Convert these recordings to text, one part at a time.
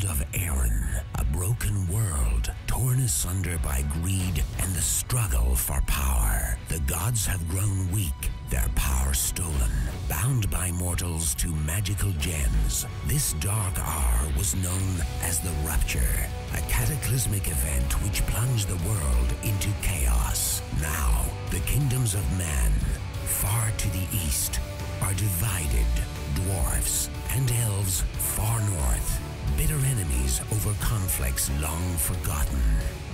of Aaron, a broken world torn asunder by greed and the struggle for power. The gods have grown weak, their power stolen, bound by mortals to magical gems. This dark hour was known as the Rupture, a cataclysmic event which plunged the world into chaos. Now, the kingdoms of man, far to the east, are divided. Dwarfs and elves far north, bitter enemies over conflicts long forgotten.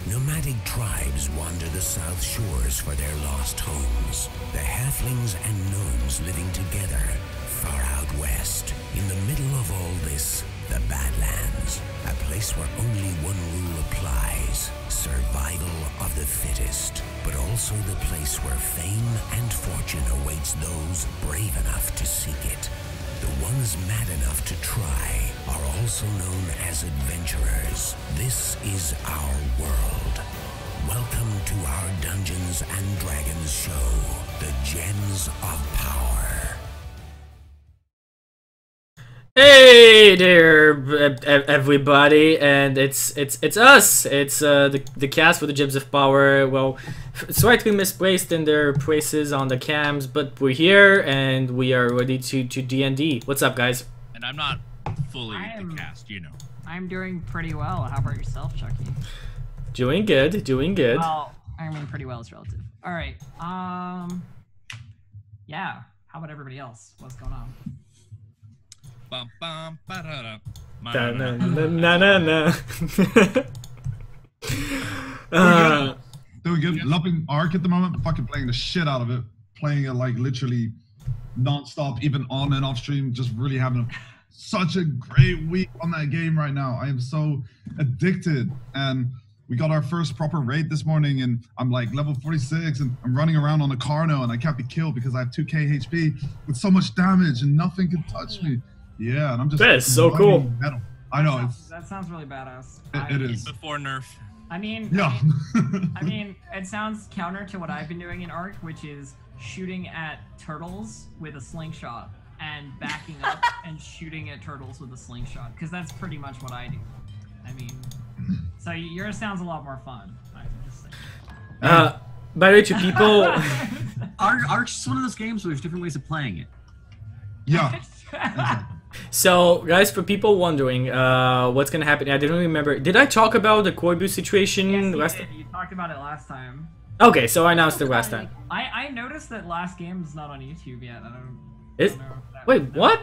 Nomadic tribes wander the south shores for their lost homes. The halflings and gnomes living together far out west. In the middle of all this, the Badlands, a place where only one rule applies: survival of the fittest, but also the place where fame and fortune awaits those brave enough to seek it. The ones mad enough to try are also known as adventurers. This is our world. Welcome to our Dungeons and Dragons show, The Gems of Power. Hey there, everybody, and it's us. It's the cast for the Gems of Power. Well, slightly misplaced in their places on the cams, but we're here and we are ready to D&D. What's up, guys? And I'm not fully the cast, you know. I'm doing pretty well. How about yourself, Chucky? Doing good, doing good. Well, I mean, pretty well is relative. All right. Yeah. How about everybody else? What's going on? Bum, bum, ba-da-da. Na na na na. Doing good. Loving Ark at the moment. Fucking playing the shit out of it. Playing it like literally non-stop, even on and off stream. Just really having such a great week on that game right now. I am so addicted. And we got our first proper raid this morning, and I'm like level 46, and I'm running around on a Carno, and I can't be killed because I have 2k HP with so much damage, and nothing can touch me. Yeah, and I'm just. That is so cool. Metal. I know. That sounds really badass. It is. Before nerf. I mean, yeah. I mean, it sounds counter to what I've been doing in Ark, which is shooting at turtles with a slingshot and backing up and shooting at turtles with a slingshot, because that's pretty much what I do. I mean, so yours sounds a lot more fun. I'm just saying. By the way, to people, Ark's just one of those games where there's different ways of playing it. Yeah. So, guys, for people wondering, what's gonna happen? I didn't remember. Did I talk about the Koibu situation last time? You talked about it last time. Okay, so I announced it last time. I noticed that last game is not on YouTube yet. I don't know if wait, what?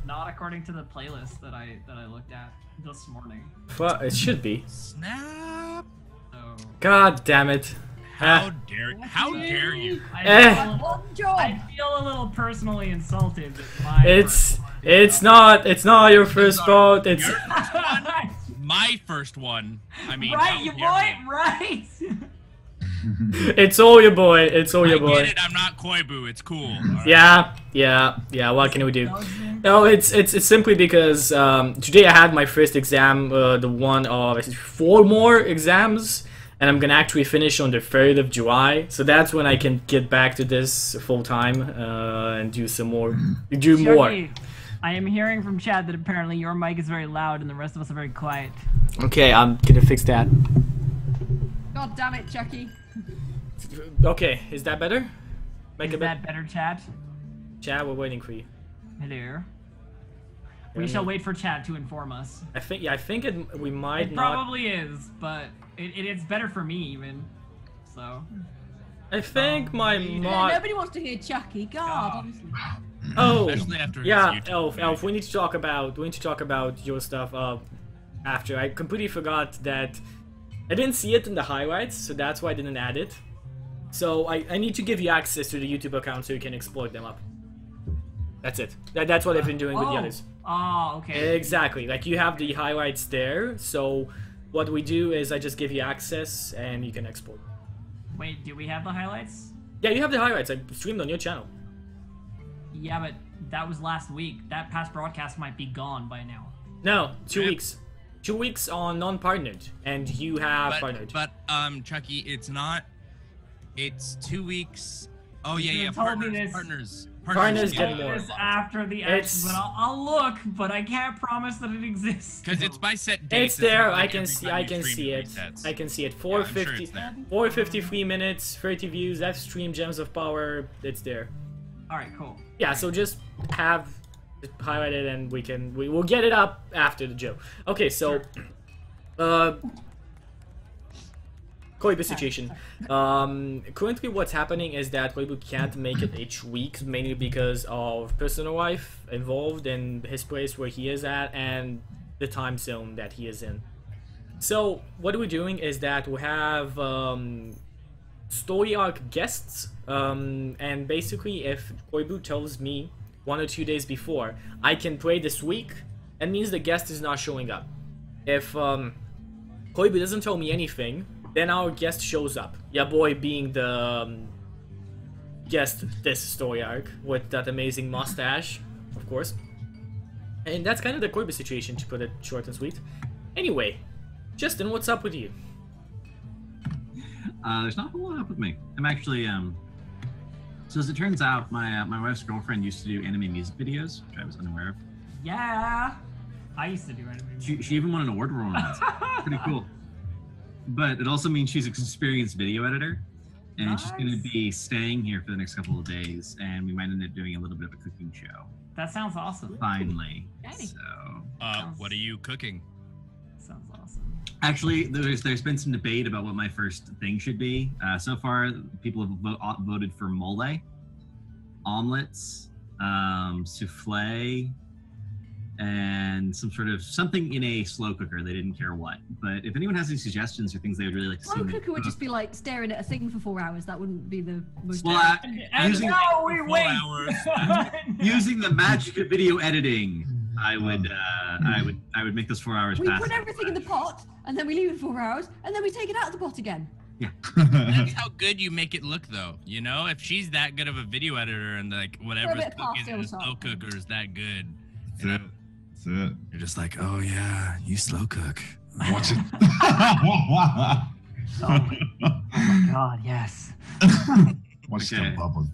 Not according to the playlist that I looked at this morning. Well, it should be. Snap. So, God damn it. How dare you? I feel a little personally insulted that it's not your first vote. It's your first one, my first one. I mean, right, you boy, right? It's all your boy. It's all your boy. I get it. I'm not Koibu. It's cool. Right? Yeah. What can we do? No, it's simply because today I had my first exam, the one of 4 more exams. And I'm gonna actually finish on the 3rd of July, so that's when I can get back to this full time and do some more. Chuky, I am hearing from Chad that apparently your mic is very loud and the rest of us are very quiet. Okay, I'm gonna fix that. God damn it, Chucky. Okay, is that better? Is that better, Chad? Chad, we're waiting for you. Hello. We shall wait for Chad to inform us. I think we might it not. Probably is, but it's better for me even. So. I think my mod. Nobody wants to hear Chucky. God, honestly. Oh, especially after yeah, Elf. We need to talk about your stuff after. I completely forgot that I didn't see it in the highlights, so that's why I didn't add it. So I need to give you access to the YouTube account so you can exploit them up. That's it. That's what I've been doing with the others. Oh, okay. Exactly. Like, you have the highlights there, so what we do is I just give you access and you can export. Wait, do we have the highlights? Yeah, you have the highlights. I streamed on your channel. Yeah, but that was last week. That past broadcast might be gone by now. No, 2 weeks. 2 weeks on non-partnered, and you have partnered. But Chucky, it's not. It's 2 weeks. Oh yeah, You yeah. told me this Partners. Partners get get more. It's after the action, but I'll look, but I can't promise that it exists. Because it's by set dates. It's there. not like I can every see. time I you can stream see it. resets. I can see it. I'm 450. sure it's there. 453 minutes, 30 views. That's stream gems of power. It's there. All right, cool. Yeah. So just have it highlighted, and we will get it up after the show. Okay. So, Koibu situation. Currently what's happening is that Koibu can't make it each week, mainly because of personal life involved in his place where he is at and the time zone that he is in. So what we're doing is that we have story arc guests, and basically if Koibu tells me 1 or 2 days before I can play this week, that means the guest is not showing up. If Koibu doesn't tell me anything, then our guest shows up. Yaboy being the guest this story arc with that amazing mustache, of course. And that's kind of the Koibu situation, to put it short and sweet. Anyway, Justin, what's up with you? There's not a whole lot up with me. I'm actually so as it turns out, my wife's girlfriend used to do anime music videos, which I was unaware of. Yeah, I used to do anime. She even won an award for one of those. Pretty cool. But it also means she's an experienced video editor, and she's going to be staying here for the next couple of days, and we might end up doing a little bit of a cooking show. That sounds awesome. Finally. Exciting. So. What are you cooking? Sounds awesome. Actually, there's been some debate about what my first thing should be. So far, people have voted for mole, omelets, souffle, and some sort of something in a slow cooker. They didn't care what. But if anyone has any suggestions or things they would really like to see, Slow cooker would just be like staring at a thing for 4 hours. That wouldn't be the most. well, And using, now we wait. using the magic of video editing, I would make those 4 hours We pass. put everything in the pot, and then we leave it 4 hours, and then we take it out of the pot again. Yeah. That's how good you make it look, though. You know, if she's that good of a video editor and like whatever's bit of cooking pasta in or a slow something. cooker is that good, That's you know, it. That's it. you're just like, oh yeah, you slow cook. Watch it. Oh my god, yes. Watch Okay. the bubble.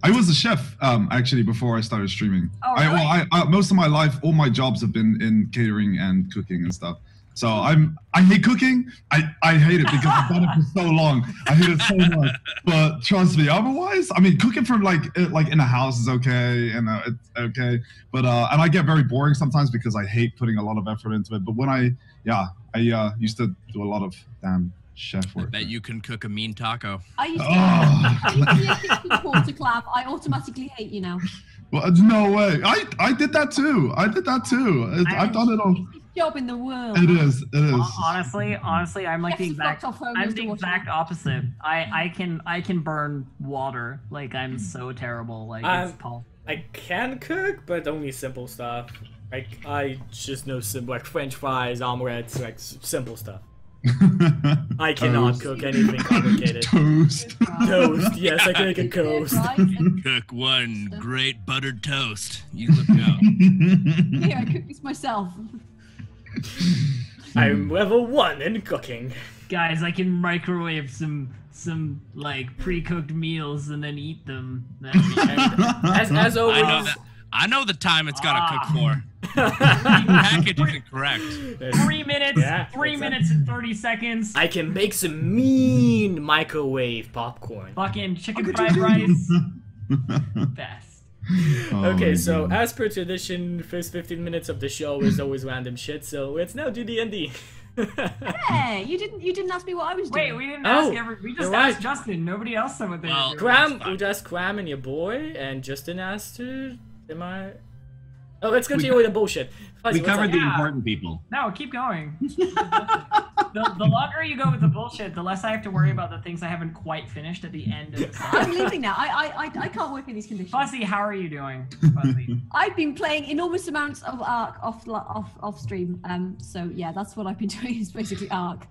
I was a chef, actually, before I started streaming. Oh, really? I most of my life, all my jobs have been in catering and cooking and stuff. So I hate cooking. I hate it because I've done it for so long. I hate it so much. But trust me, otherwise, I mean, cooking from like in a house is okay, and it's okay. But and I get very boring sometimes because I hate putting a lot of effort into it. But when I used to do a lot of damn chef work. Bet you can cook a mean taco. I used to. Oh. If you're a kitchen to Clav, I automatically hate you now. Well, no way. I did that too. I've done it all. Job in the world. It is. Honestly, I'm like the Jeff's exact. fucked off home I'm just the to watch exact it. opposite. I can burn water. Like I'm so terrible. Like it's Paul. I can cook, but only simple stuff. Like I just know like French fries, omelets, like simple stuff. I cannot cook anything complicated. Toast. Toast, yes, I can make a toast. Cook one great buttered toast. You look out. Here, I cook this myself. I'm level 1 in cooking. Guys, I can microwave some like pre-cooked meals and then eat them. As always, I know the time it's gotta cook for. Package isn't correct. 3 minutes. Yeah, 3 exactly. minutes and 30 seconds. I can make some mean microwave popcorn. Fucking chicken fried rice. Best. Okay, so as per tradition, first 15 minutes of the show is always random shit. So let's now do D&D. Hey, you didn't ask me what I was doing. Wait, we didn't ask we just you're asked right. Justin. Nobody else said what they Well, were doing. Cram, we just Cram and your boy, and Justin asked her. Am I? Oh, let's continue with the bullshit. Fuzzy, We what's covered up? the Yeah. important people. No, keep going. The longer you go with the bullshit, the less I have to worry about the things I haven't quite finished at the end of the I'm session. leaving now. I can't work in these conditions. Fuzzy, how are you doing? Fuzzy. I've been playing enormous amounts of Ark off stream. So yeah, that's what I've been doing. Is basically Ark.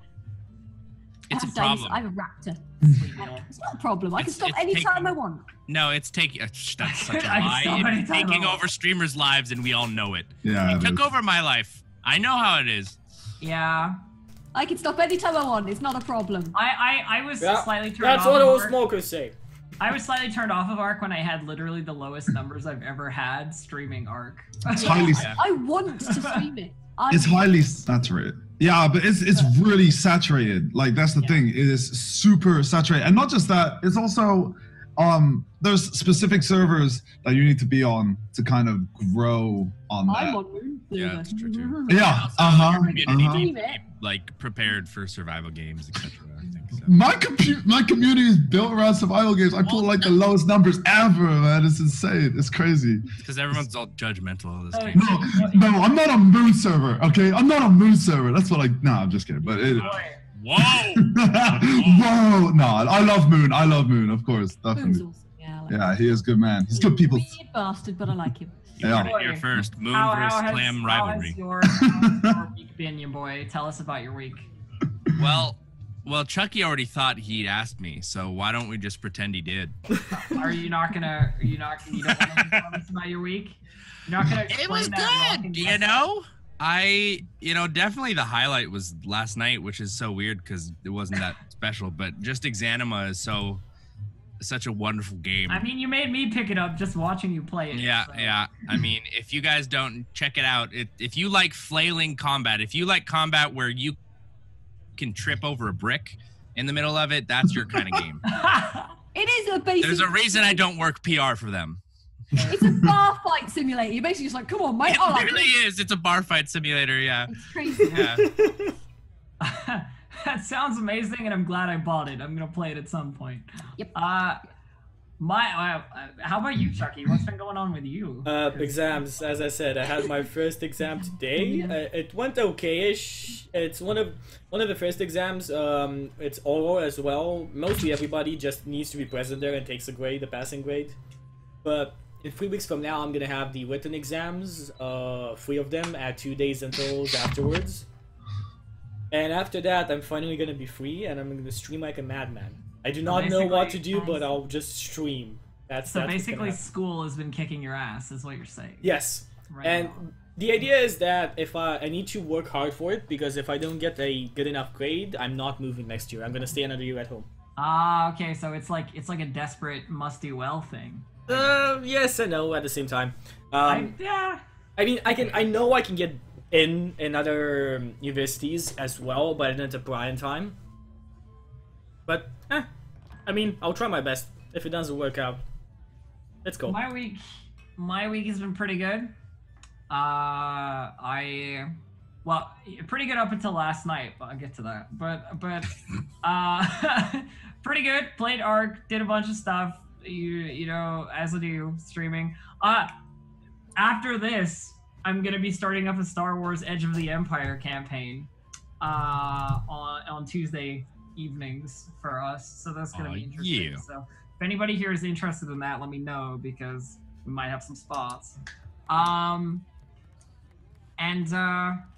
It's a I have dice, problem. I have a raptor. Sweet deal. It's not a problem. I can It's- stop it's anytime taking- I want. No, it's taking. That's such a I lie. saw many It's times. taking over streamers' lives, and we all know it. Yeah. It it took is. over my life. I know how it is. Yeah. I can stop anytime I want. It's not a problem. I was Yeah, slightly turned That's off. what of all work. smokers say. I was slightly turned off of Arc when I had literally the lowest numbers I've ever had streaming Arc. It's highly. I want to stream it. It's highly saturated. Yeah, but it's really saturated. Like that's the thing. It is super saturated, and not just that. It's also there's specific servers that you need to be on to kind of grow on that. I'm on Moon. Yeah, that's true too. Yeah. Community needs to be, like prepared for survival games, etc. I think so. My community is built around survival games. I pull like the lowest numbers ever, man. It's insane. It's crazy. Because everyone's all judgmental of this Oh, game. No, I'm not on Moon server. Okay, I'm not on Moon server. That's what I. Nah, I'm just kidding. But it. Whoa! Whoa! No, I love Moon. I love Moon, of course, Moon's definitely. awesome. Yeah, I like Yeah, he is good man. He's good people. Weird bastard, but I like him. You Yeah. heard it here first. Moon versus Clam How rivalry. has your week been, you boy? Tell us about your week. Well, Chucky already thought he'd asked me, so why don't we just pretend he did? You don't want to tell us about your week? You're not gonna explain It was that good, walking you know? Definitely the highlight was last night, which is so weird because it wasn't that special, but just Exanima is such a wonderful game. I mean, you made me pick it up just watching you play it. Yeah, so. yeah. I mean, if you guys don't check it out, if you like flailing combat, if you like combat where you can trip over a brick in the middle of it, that's your kind of game. It is a basic. There's a reason I don't work PR for them. It's a bar fight simulator. You're basically just like, come on, mate. It really is. It's a bar fight simulator, yeah. It's crazy. Yeah. That sounds amazing, and I'm glad I bought it. I'm gonna play it at some point. Yep. How about you, Chucky? What's been going on with you? Exams, as I said, I had my first exam today. It went okay-ish. It's one of the first exams. It's oral as well. Mostly everybody just needs to be present there and takes a passing grade. But in 3 weeks from now, I'm gonna have the written exams, 3 of them at 2 days until afterwards. And after that, I'm finally gonna be free, and I'm gonna stream like a madman. I do not know what to do, but I'll just stream. That's basically school has been kicking your ass, is what you're saying. Yes. Right And now. the idea is that if I need to work hard for it, because if I don't get a good enough grade, I'm not moving next year. I'm gonna stay another year at home. Ah, okay, so it's like a desperate must-do-well thing. Yes and no at the same time. Yeah. I mean, I know I can get in other universities as well, but I didn't apply in time. But, I mean, I'll try my best. If it doesn't work out, let's go. My week has been pretty good. Pretty good up until last night. But I'll get to that. But pretty good. Played Arc, did a bunch of stuff. You know, as I do, streaming. After this, I'm gonna be starting up a Star Wars Edge of the Empire campaign on Tuesday evenings for us. So that's gonna be interesting. Yeah. So if anybody here is interested in that, let me know because we might have some spots.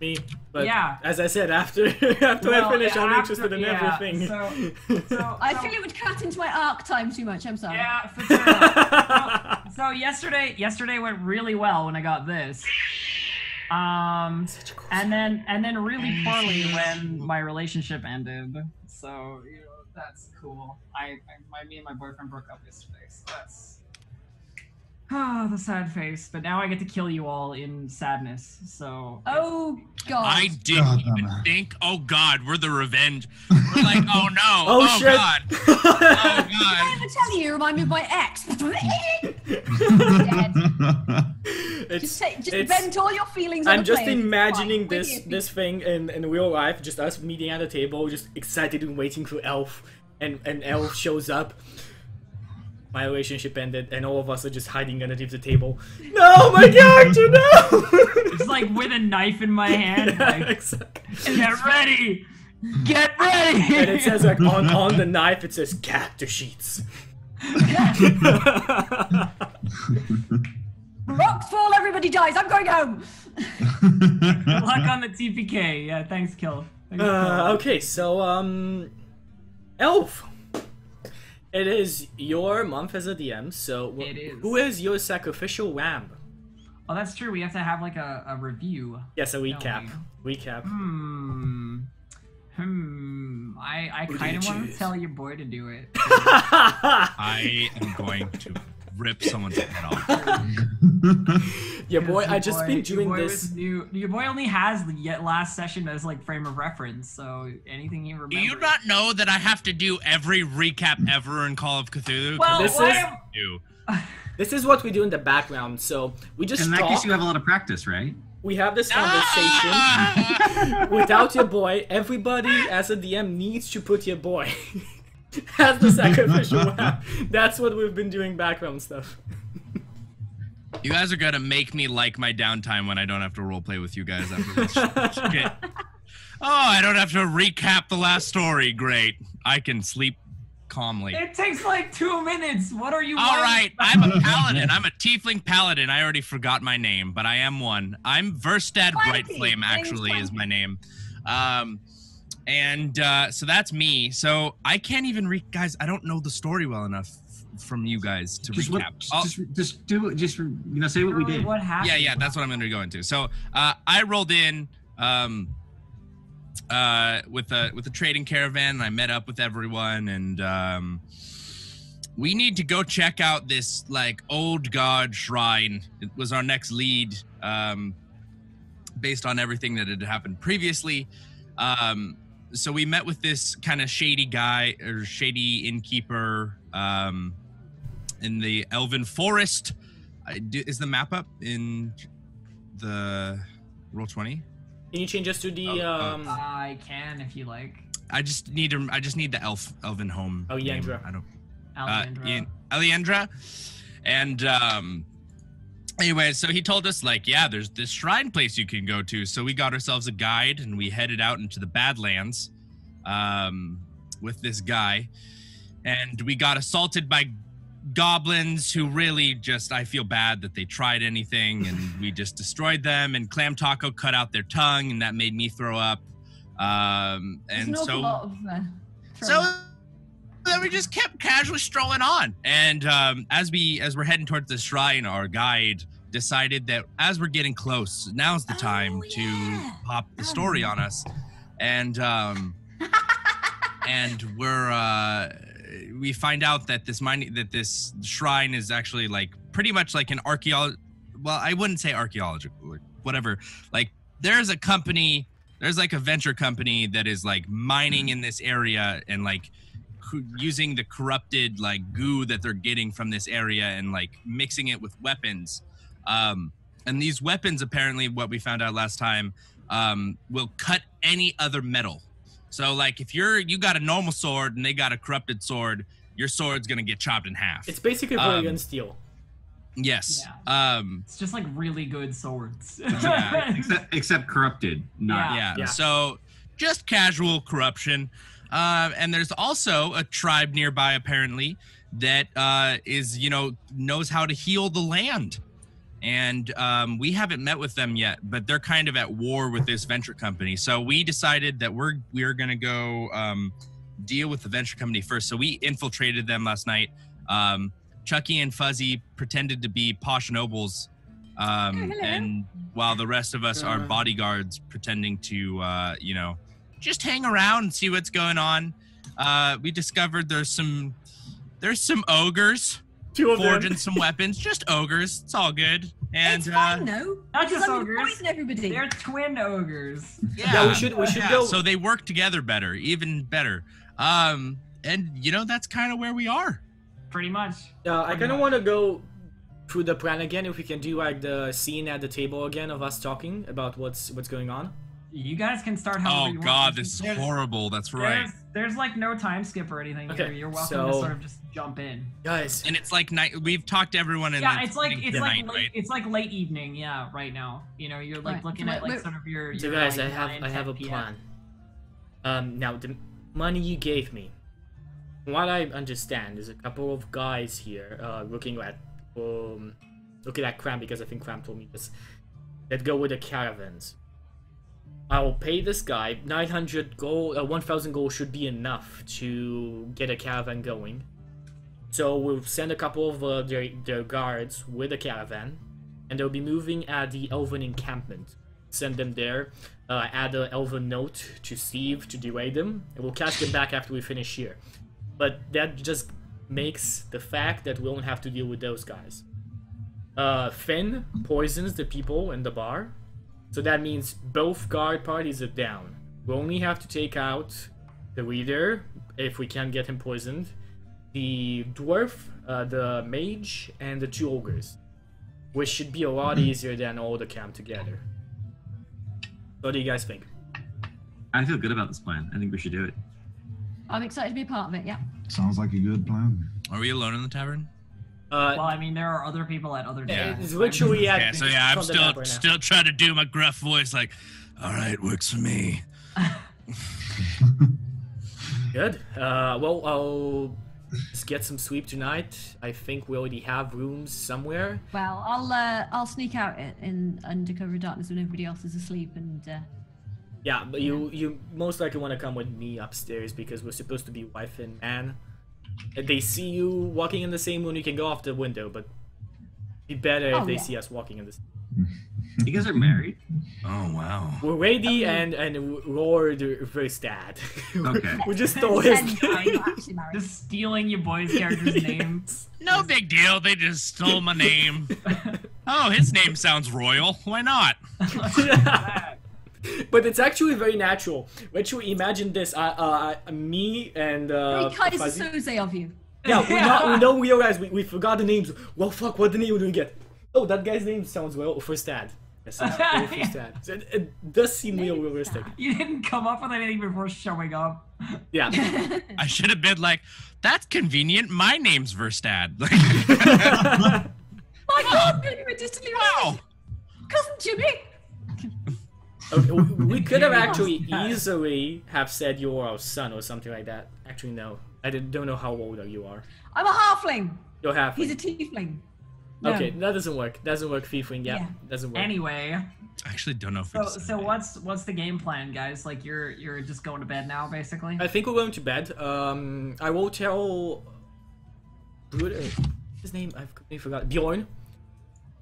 Me, but yeah. as I said, after I finish, I'm interested in everything. I feel it would cut into my arc time too much. I'm sorry. Yeah, for sure. So yesterday went really well when I got this. And then really poorly when my relationship ended. So that's cool. Me and my boyfriend broke up yesterday. So that's the sad face. But now I get to kill you all in sadness. So Oh god. I didn't even think, oh god, we're the revenge. We're like, oh no, Oh, shit. god. Oh Did I god. ever tell you remind me of my ex? Dead. Just vent all your feelings on I'm the just plane. imagining Fine. this thing in real life, just us meeting at a table, just excited and waiting for Elf, and Elf shows up. My relationship ended, and all of us are just hiding underneath the table. No, my character, no! it's like with a knife in my hand. Yeah, Like, exactly. get ready! Get ready! And it says like on the knife, it says character sheets. Rocks fall, everybody dies. I'm going home. Good luck on the TPK. Yeah, thanks, Kill. Okay, so Elf. It is your month as a DM, so It is. who is your sacrificial lamb? Oh, that's true. We have to have like a review. Yes, a recap. Recap. I Who do kind you of want to choose? tell your boy to do it. I am going to rip someone's head off. Yeah, boy, I Your just boy- been your doing boy this. was new. Your boy only has the last session as like frame of reference, so anything you remember. Do you not know that I have to do every recap ever in Call of Cthulhu? Well, This why is- am- You. This is what we do in the background. So we just In that talk. case, you have a lot of practice, right? We have this conversation without your boy. Everybody, as a DM, needs to put your boy as the sacrificial lamb. That's what we've been doing background stuff. You guys are gonna make me like my downtime when I don't have to roleplay with you guys after this shit. Oh, I don't have to recap the last story. Great. I can sleep calmly. It takes like 2 minutes. What are you? All worried right, about? I'm a paladin. I'm a tiefling paladin. I already forgot my name, but I am one. I'm Verstad Clanky. Brightflame, actually, is my name. So that's me. So I can't even guys, I don't know the story well enough from you guys to Just, recap. just do it. Just say what we Really, did. What happened? Yeah, that's what I'm going to go into. So I rolled in with a trading caravan, and I met up with everyone, and we need to go check out this like old god shrine. It was our next lead, based on everything that had happened previously. So we met with this kind of shady guy or shady innkeeper in the Elven Forest. Is the map up in the Roll20? Can you change us to the I can if you like. I just need the elven home. Oh, name. Yandra. I don't. Alejandra. Alejandra. And anyway, so he told us like, yeah, there's this shrine place you can go to. So we got ourselves a guide and we headed out into the Badlands with this guy, and we got assaulted by goblins who really just, I feel bad that they tried anything, and we just destroyed them, and Clamtaco cut out their tongue, and that made me throw up. There's And an awful so lot of, so then we just kept casually strolling on, and as we're heading towards the shrine, our guide decided that as we're getting close, now's the time to pop the story on us, and we find out that this shrine is actually like pretty much like an well, I wouldn't say archaeological, whatever. Like there's like a venture company that is like mining in this area and like using the corrupted like goo that they're getting from this area and like mixing it with weapons. And these weapons, apparently, what we found out last time, will cut any other metal. So like if you got a normal sword and they got a corrupted sword, your sword's gonna get chopped in half. It's basically Valyrian steel. Yes. It's just like really good swords. Yeah. Except corrupted. Not. Yeah. So just casual corruption. And there's also a tribe nearby, apparently, that knows how to heal the land. And we haven't met with them yet, but they're kind of at war with this venture company. So we decided that we're gonna go deal with the venture company first. So we infiltrated them last night. Chuky and Fuzzy pretended to be posh nobles, and while the rest of us are bodyguards pretending to, just hang around and see what's going on. We discovered there's some ogres. Two of them. Forging some weapons, just ogres. It's all good. And It's fine, no. Not Because just I'm gonna ogres. poison everybody. They're twin ogres. Yeah, we should go. So they work together better, even better. And that's kind of where we are. Pretty much. I kind of want to go through the plan again. If we can do like the scene at the table again of us talking about what's going on. You guys can start however Oh you want. God, this is There's- horrible. That's right. There's like no time skip or anything Okay, here. You're welcome to so- sort of just jump in. Guys, And it's like night. We've talked to everyone in Yeah, the it's like night, late, right? it's like late evening. Yeah, right now. You're like Right. looking at like Wait, sort of your. so your, guys, like, I 9, have 10 a PM. plan. Now the money you gave me, from what I understand, there's a couple of guys here looking at Cram, because I think Cram told me this, that go with the caravans. I will pay this guy 900 gold. 1,000 gold should be enough to get a caravan going. So we'll send a couple of their guards with a caravan, and they'll be moving at the Elven encampment. send them there. Add an elven note to Steve to delay them, and we'll catch them back after we finish here. But that just makes the fact that we won't have to deal with those guys. Finn poisons the people in the bar, so that means both guard parties are down. We only have to take out the leader if we can get him poisoned, the dwarf, the mage, and the 2 ogres, which should be a lot easier than all the camp together. What do you guys think? I feel good about this plan. I think we should do it. I'm excited to be a part of it. Yeah. Sounds like a good plan. Are we alone in the tavern? Well, I mean, there are other people at other tables. It's literally at. Yeah, so yeah, I'm still trying to do my gruff voice, like, all right, works for me. Good. Well, I'll just get some sleep tonight. I think we already have rooms somewhere. Well, I'll sneak out in under cover of darkness when everybody else is asleep and. Yeah, but you most likely want to come with me upstairs because we're supposed to be wife and man. If they see you walking in the same room, you can go off the window, but it'd be better if they see us walking in the same. You guys are married? Oh, wow. We're ready and Lord Verstad. Okay. We just stole his name. Just stealing your boy's character's name. No big deal. They just stole my name. Oh, his name sounds royal. Why not? But it's actually very natural. When you imagine this, me and Very Kaiser Fuzzy. Soze of you. Yeah, we know realize we forgot the names. Well, fuck, what the name do we get? Oh, that guy's name sounds well Verstad. Yes, Verstad. So it does seem real realistic. You didn't come up with anything before showing up. Yeah. I should have been like, that's convenient. My name's Verstad. Like, My God, you were distantly wow. Cousin Jimmy. Okay, we could have actually easily have said you're our son or something like that. Actually, no. I don't know how old you are. I'm a halfling. You're half. He's a tiefling. No. Okay, that doesn't work. Doesn't work, Fiefling. Yeah, doesn't work. Anyway. I actually don't know if So what's the game plan, guys? Like you're just going to bed now, basically. I think we're going to bed. I will tell. His name I've completely forgot. Bjorn.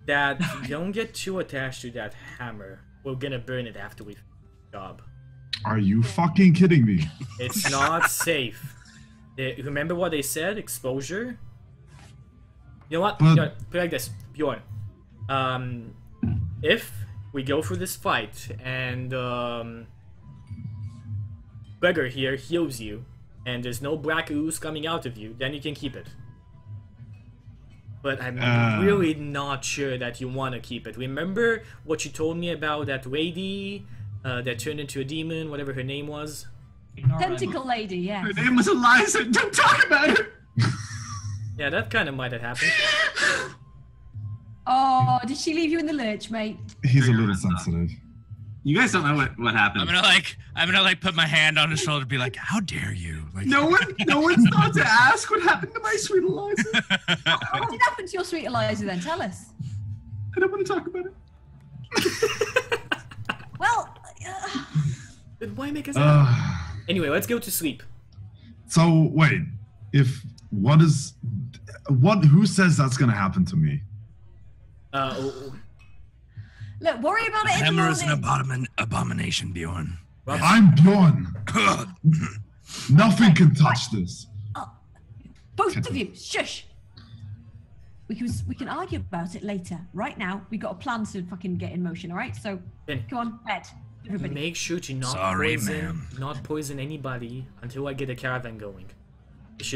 That don't get too attached to that hammer. We're gonna burn it after we finish the job. Are you fucking kidding me? It's not safe. Remember what they said? Exposure. You know what? Put it like this, Bjorn. If we go through this fight and Gregor here heals you, and there's no black ooze coming out of you, then you can keep it. But I'm really not sure that you want to keep it. Remember what you told me about that lady that turned into a demon, whatever her name was? Tentacle lady, yeah. Her name was Eliza. Don't talk about it. Yeah, that kind of might have happened. Oh, did she leave you in the lurch, mate? He's a little sensitive. You guys don't know what happened. I'm gonna put my hand on his shoulder and be like, how dare you? Like, No one's thought to ask what happened to my sweet Eliza. What did happen to your sweet Eliza then? Tell us. I don't want to talk about it. Well, Then why make us happy? Anyway, let's go to sleep. So wait, who says that's gonna happen to me? look, worry about it in the hammer is an morning. abomination, Bjorn. I'm Bjorn. Nothing can touch this. Both of you, shush. We can argue about it later. Right now, we got a plan to fucking get in motion. All right, so Then come on, bed, everybody. make sure to not poison anybody until I get a caravan going. It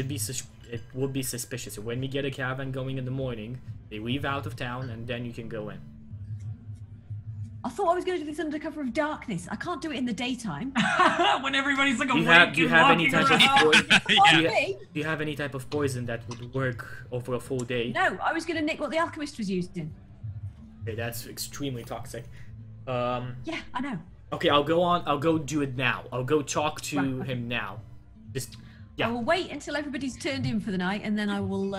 would be suspicious. When we get a caravan going in the morning, they leave out of town, and then you can go in. I thought I was going to do this under cover of darkness. I can't do it in the daytime. When everybody's like awake Do you and have any walking type of around. poison? Me? Do you have any type of poison that would work over a full day? No, I was going to nick what the alchemist was using. Okay, that's extremely toxic. Yeah, I know. Okay, I'll go do it now. I'll go talk to Right, okay. him now. I will wait until everybody's turned in for the night, and then I will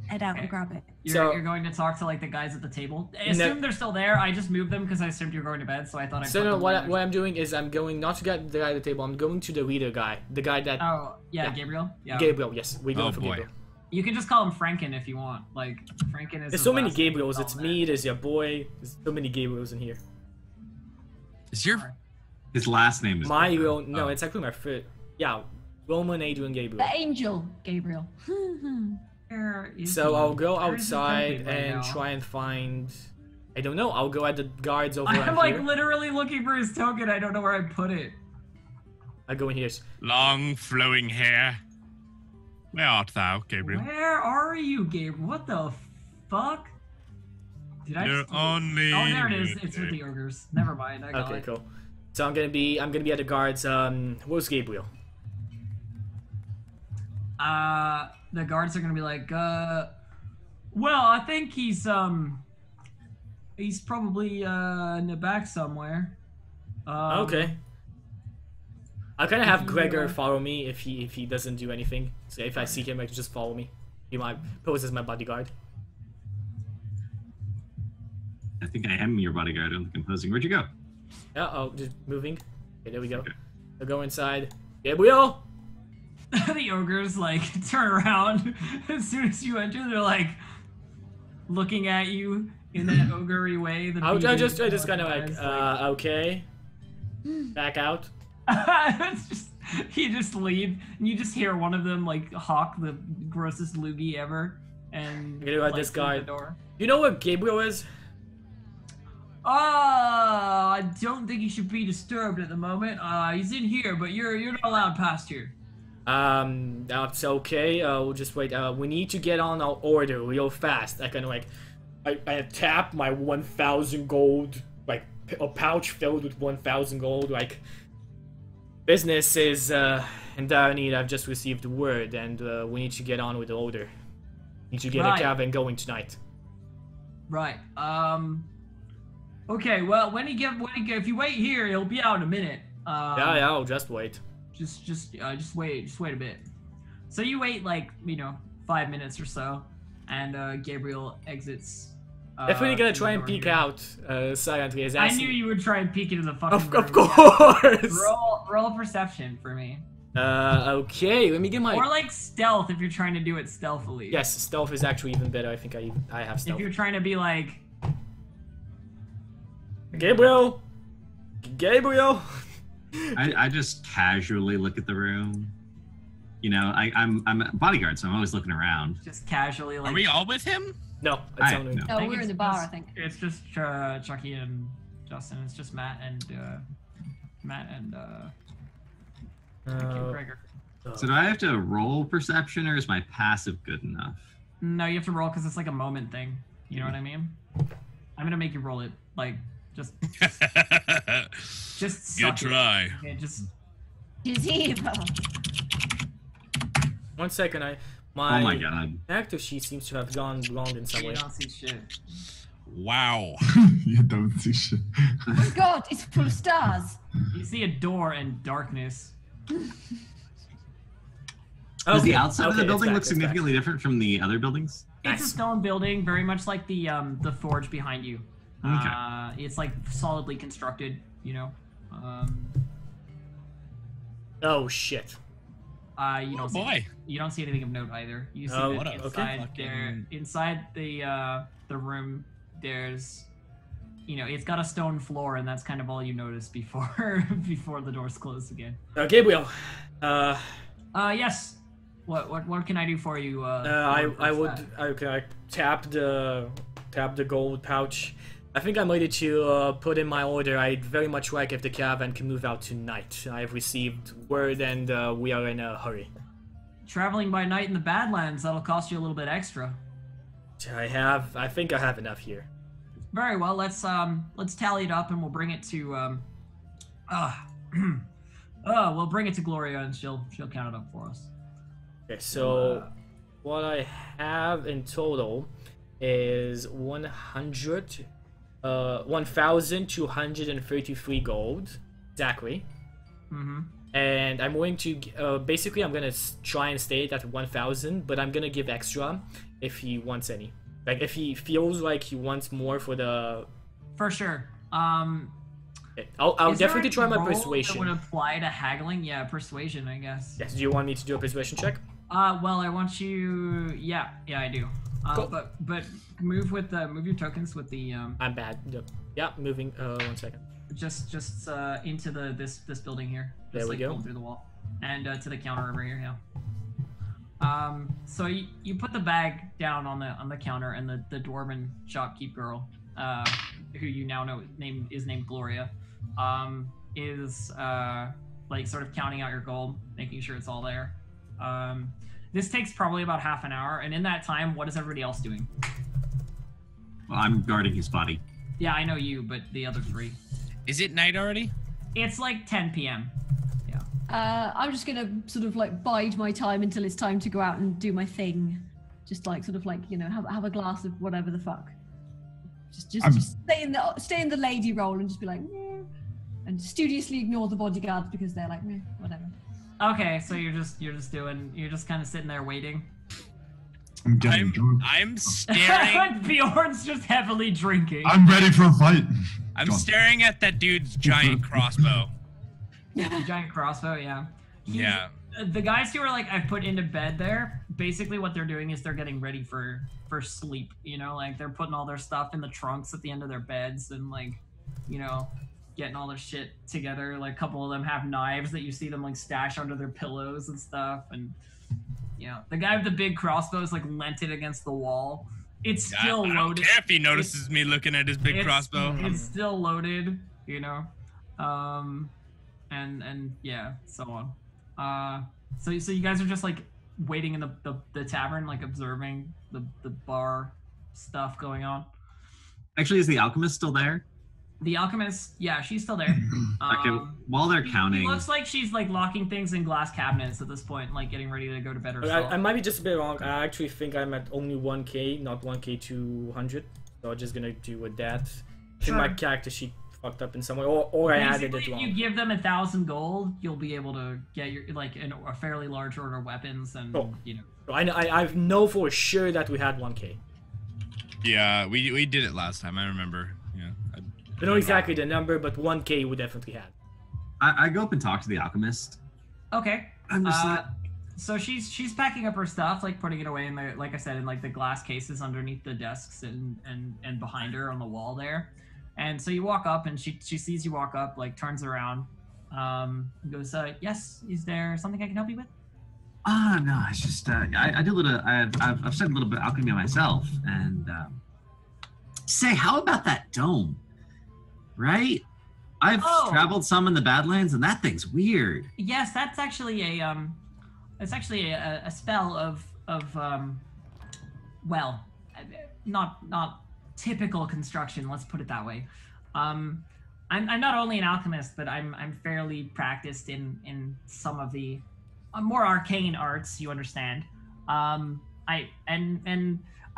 head out and grab it. You're going to talk to like the guys at the table. Assume they're still there. I just moved them because I assumed you were going to bed, so I thought I'd. So no, what I'm doing is I'm going not to get the guy at the table. I'm going to the leader guy, the guy that. Oh yeah, Gabriel. Yeah. Gabriel, yes, we're going for boy. Gabriel. You can just call him Franken if you want. Like Franken is. There's his so many last name. Gabriels. It's me. There's your boy. There's so many Gabriels in here. Is your His last name is My Gabriel. real no, it's actually my first. Yeah, Roman Adrian Gabriel. The angel, Gabriel. Where is So he? I'll go Where is he outside jumping right and now? try and find. I don't know. I'll go at the guards over I'm like here. literally looking for his token. I don't know where I put it. I go in here. long flowing hair? Where art thou, Gabriel? Where are you, Gabriel? What the fuck? Did I? You're just- only Oh, there it is. muted. It's with the ogres. Never mind. I got Okay, it. cool. So I'm gonna be at the guards. Where's Gabriel? The guards are gonna be like, well, I think he's probably in the back somewhere. Okay. I'll kind of have you, Gregor follow me if he doesn't do anything. So if I see him, I can just follow me. He might pose as my bodyguard. I think I am your bodyguard. I don't think I'm posing. Where'd you go? Yeah, oh, just moving. Okay, there we go. Okay. I'll go inside. Gabriel! The ogres like turn around as soon as you enter. They're like looking at you in that ogre way. I just kind of like, okay. Back out. It's just, you just leave, and you just hear one of them like hawk the grossest loogie ever, and You know what, like, this leave guy- the door. You know what Gabriel is? I don't think he should be disturbed at the moment. He's in here, but you're not allowed past here. That's okay. We'll just wait. We need to get on our order real fast. I kind of like, I tap my 1,000 gold, like a pouch filled with 1,000 gold. Like, business is in dire need. I've just received word, and we need to get on with the order. Need to get Right. a caravan going tonight. Right. Okay. Well, if you wait here, he'll be out in a minute. Yeah, I'll just wait. Just wait a bit. So you wait like 5 minutes or so, and Gabriel exits. Definitely gonna through try the and door peek here. out silently. As I knew you would try and peek into the fucking Of room. course. Roll perception for me, Okay. Let me get my. or like stealth if you're trying to do it stealthily. Yes, stealth is actually even better. I think I have If stealth. you're trying to be like, Gabriel. I just casually look at the room. You know, I'm a bodyguard, so I'm always looking around. just casually like. Are we all with him? No, it's I- only. no. No, think we're in it's the bar, just- I think. It's just Chucky and Justin. It's just Matt and Gregor. So do I have to roll perception, or is my passive good enough? No, you have to roll because it's like a moment thing. You know what I mean? I'm gonna make you roll it. Like, just Good suck it. try. Okay, just Gazebo. 1 second. Oh My my god. actor sheet seems to have gone wrong in some you way. don't see shit. Wow. You don't see shit. Oh my god, it's full of stars. You see a door and darkness. Does the Okay, outside of the okay, building it's look back, significantly different from the other buildings? It's a Nice. stone building, very much like the forge behind you. Okay. It's like solidly constructed. You know. Oh shit. You don't Boy. you don't see anything of note either. You see Oh, that what a- okay. inside Fucking- inside the room there's it's got a stone floor, and that's kind of all you notice before before the doors close again. Gabriel. Yes. What can I do for you? I would. I tap the gold pouch. I think I'm ready to put in my order. I'd very much like if the caravan can move out tonight. I've received word, and we are in a hurry. Traveling by night in the Badlands, that'll cost you a little bit extra. I think I have enough here. Very well. Let's tally it up, and we'll bring it to we'll bring it to Gloria, and she'll count it up for us. Okay, so what I have in total is 1,233 gold, exactly. Mm-hmm. And I'm going to basically I'm gonna try and stay at 1,000, but I'm gonna give extra if he wants any. Like if he feels like he wants more for the. For sure. Okay, I'll Is there definitely a try my roll persuasion. That would apply to haggling. Yeah, persuasion, I guess. Yes. Do you want me to do a persuasion check? Well, I want you. Yeah, I do. Cool. But move your tokens with the I'm bad. Yeah, moving. 1 second. just into this building here. Just, There we go. Pull through the wall, and to the counter over here. Yeah. So you put the bag down on the counter, and the dwarven shopkeep girl, who you now know is named Gloria, is like sort of counting out your gold, making sure it's all there. This takes probably about half an hour, and in that time, what is everybody else doing? Well, I'm guarding his body. Yeah, I know you, but the other three. Is it night already? It's like 10 p.m. Yeah. I'm just gonna sort of like bide my time until it's time to go out and do my thing. Just like sort of like, you know, have a glass of whatever the fuck. Just stay in the lady role and just be like, meh, and studiously ignore the bodyguards because they're like, meh, whatever. Okay, so you're just kind of sitting there waiting. I'm getting drunk. I'm staring. Bjorn's just heavily drinking. I'm ready for a fight. I'm staring at that dude's giant crossbow. The giant crossbow, yeah. Yeah. The guys who are like I've put into bed there, basically what they're doing is they're getting ready for sleep, you know, like they're putting all their stuff in the trunks at the end of their beds and like, you know, getting all their shit together. Like a couple of them have knives that you see them like stash under their pillows and stuff, and you know, the guy with the big crossbow is like lented against the wall. It's still loaded. I don't care if he notices me looking at his big crossbow. It's still loaded, you know. And yeah, so on. So you guys are just like waiting in the tavern, like observing the bar stuff going on. Actually, is the alchemist still there? The alchemist, yeah, she's still there. Okay, while they're counting, it looks like she's like locking things in glass cabinets at this point, like getting ready to go to bed herself. I might be just a bit wrong. I actually think I'm at only 1k, not 1k 200. So I'm just gonna do with that. I think my character sheet fucked up in some way, or I added it wrong. If you give them 1,000 gold, you'll be able to get your like a fairly large order of weapons, and you know. So I know for sure that we had 1k. Yeah, we did it last time. I remember. Yeah. I don't know exactly the number, but 1k we definitely had. I go up and talk to the alchemist. Okay. I'm just like... So she's packing up her stuff, like putting it away in the, like I said, in like the glass cases underneath the desks and behind her on the wall there. And so you walk up, and she sees you walk up, like turns around, goes, yes, is there something I can help you with? No, it's just I do a little. I've studied a little bit of alchemy myself, and say, how about that dome? Right? I've traveled some in the Badlands, and that thing's weird. Yes, that's actually a spell of well, not typical construction. Let's put it that way. I'm not only an alchemist, but I'm fairly practiced in some of the more arcane arts. You understand? I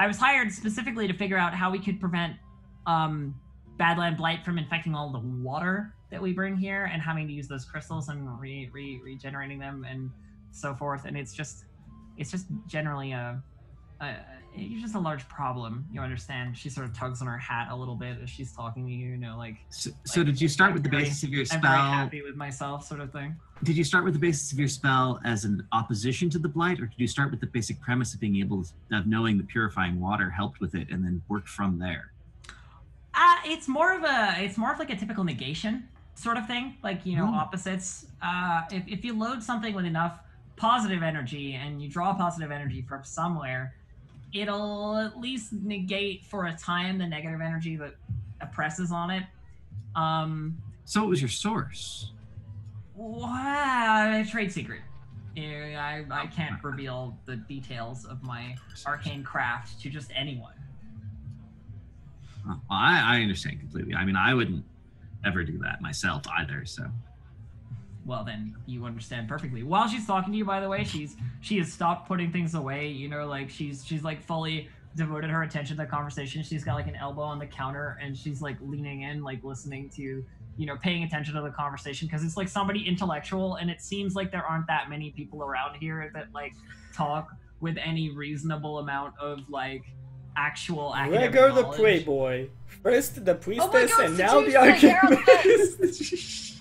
was hired specifically to figure out how we could prevent Badland Blight from infecting all the water that we bring here and having to use those crystals and regenerating them and so forth. And it's just generally it's just a large problem. You understand? She sort of tugs on her hat a little bit as she's talking to you. You know, like. So did you start with the basis of your spell? I'm very happy with myself, sort of thing. Did you start with the basis of your spell as an opposition to the blight, or did you start with the basic premise of being able of knowing the purifying water helped with it, and then worked from there? It's more of like a typical negation sort of thing, like, you know, opposites. If you load something with enough positive energy and you draw positive energy from somewhere, it'll at least negate for a time the negative energy that oppresses on it. So what was your source? Well, trade secret. I can't reveal the details of my arcane craft to just anyone. Well, I understand completely. I mean, I wouldn't ever do that myself either, so. Well, then you understand perfectly. While she's talking to you, by the way, she has stopped putting things away. You know, like she's like fully devoted her attention to the conversation. She's got like an elbow on the counter, and she's like leaning in, like listening to, you know, paying attention to the conversation, because it's like somebody intellectual, and it seems like there aren't that many people around here that like talk with any reasonable amount of like actual academic Gregor the knowledge. Playboy. First the priestess, God, and now the alchemist.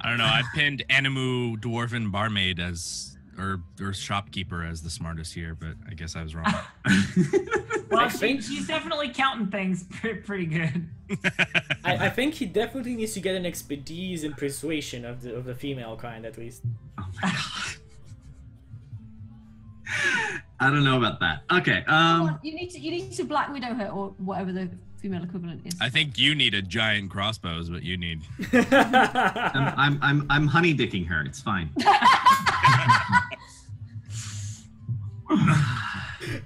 I don't know. I pinned Animu Dwarven Barmaid as or shopkeeper as the smartest here, but I guess I was wrong. Well, she's definitely counting things pretty good. I think he definitely needs to get an expertise in persuasion of the female kind, at least. Oh my god. I don't know about that. Okay. You need to Black Widow her, or whatever the female equivalent is. I think you need a giant crossbow is what you need. I'm honey dicking her. It's fine.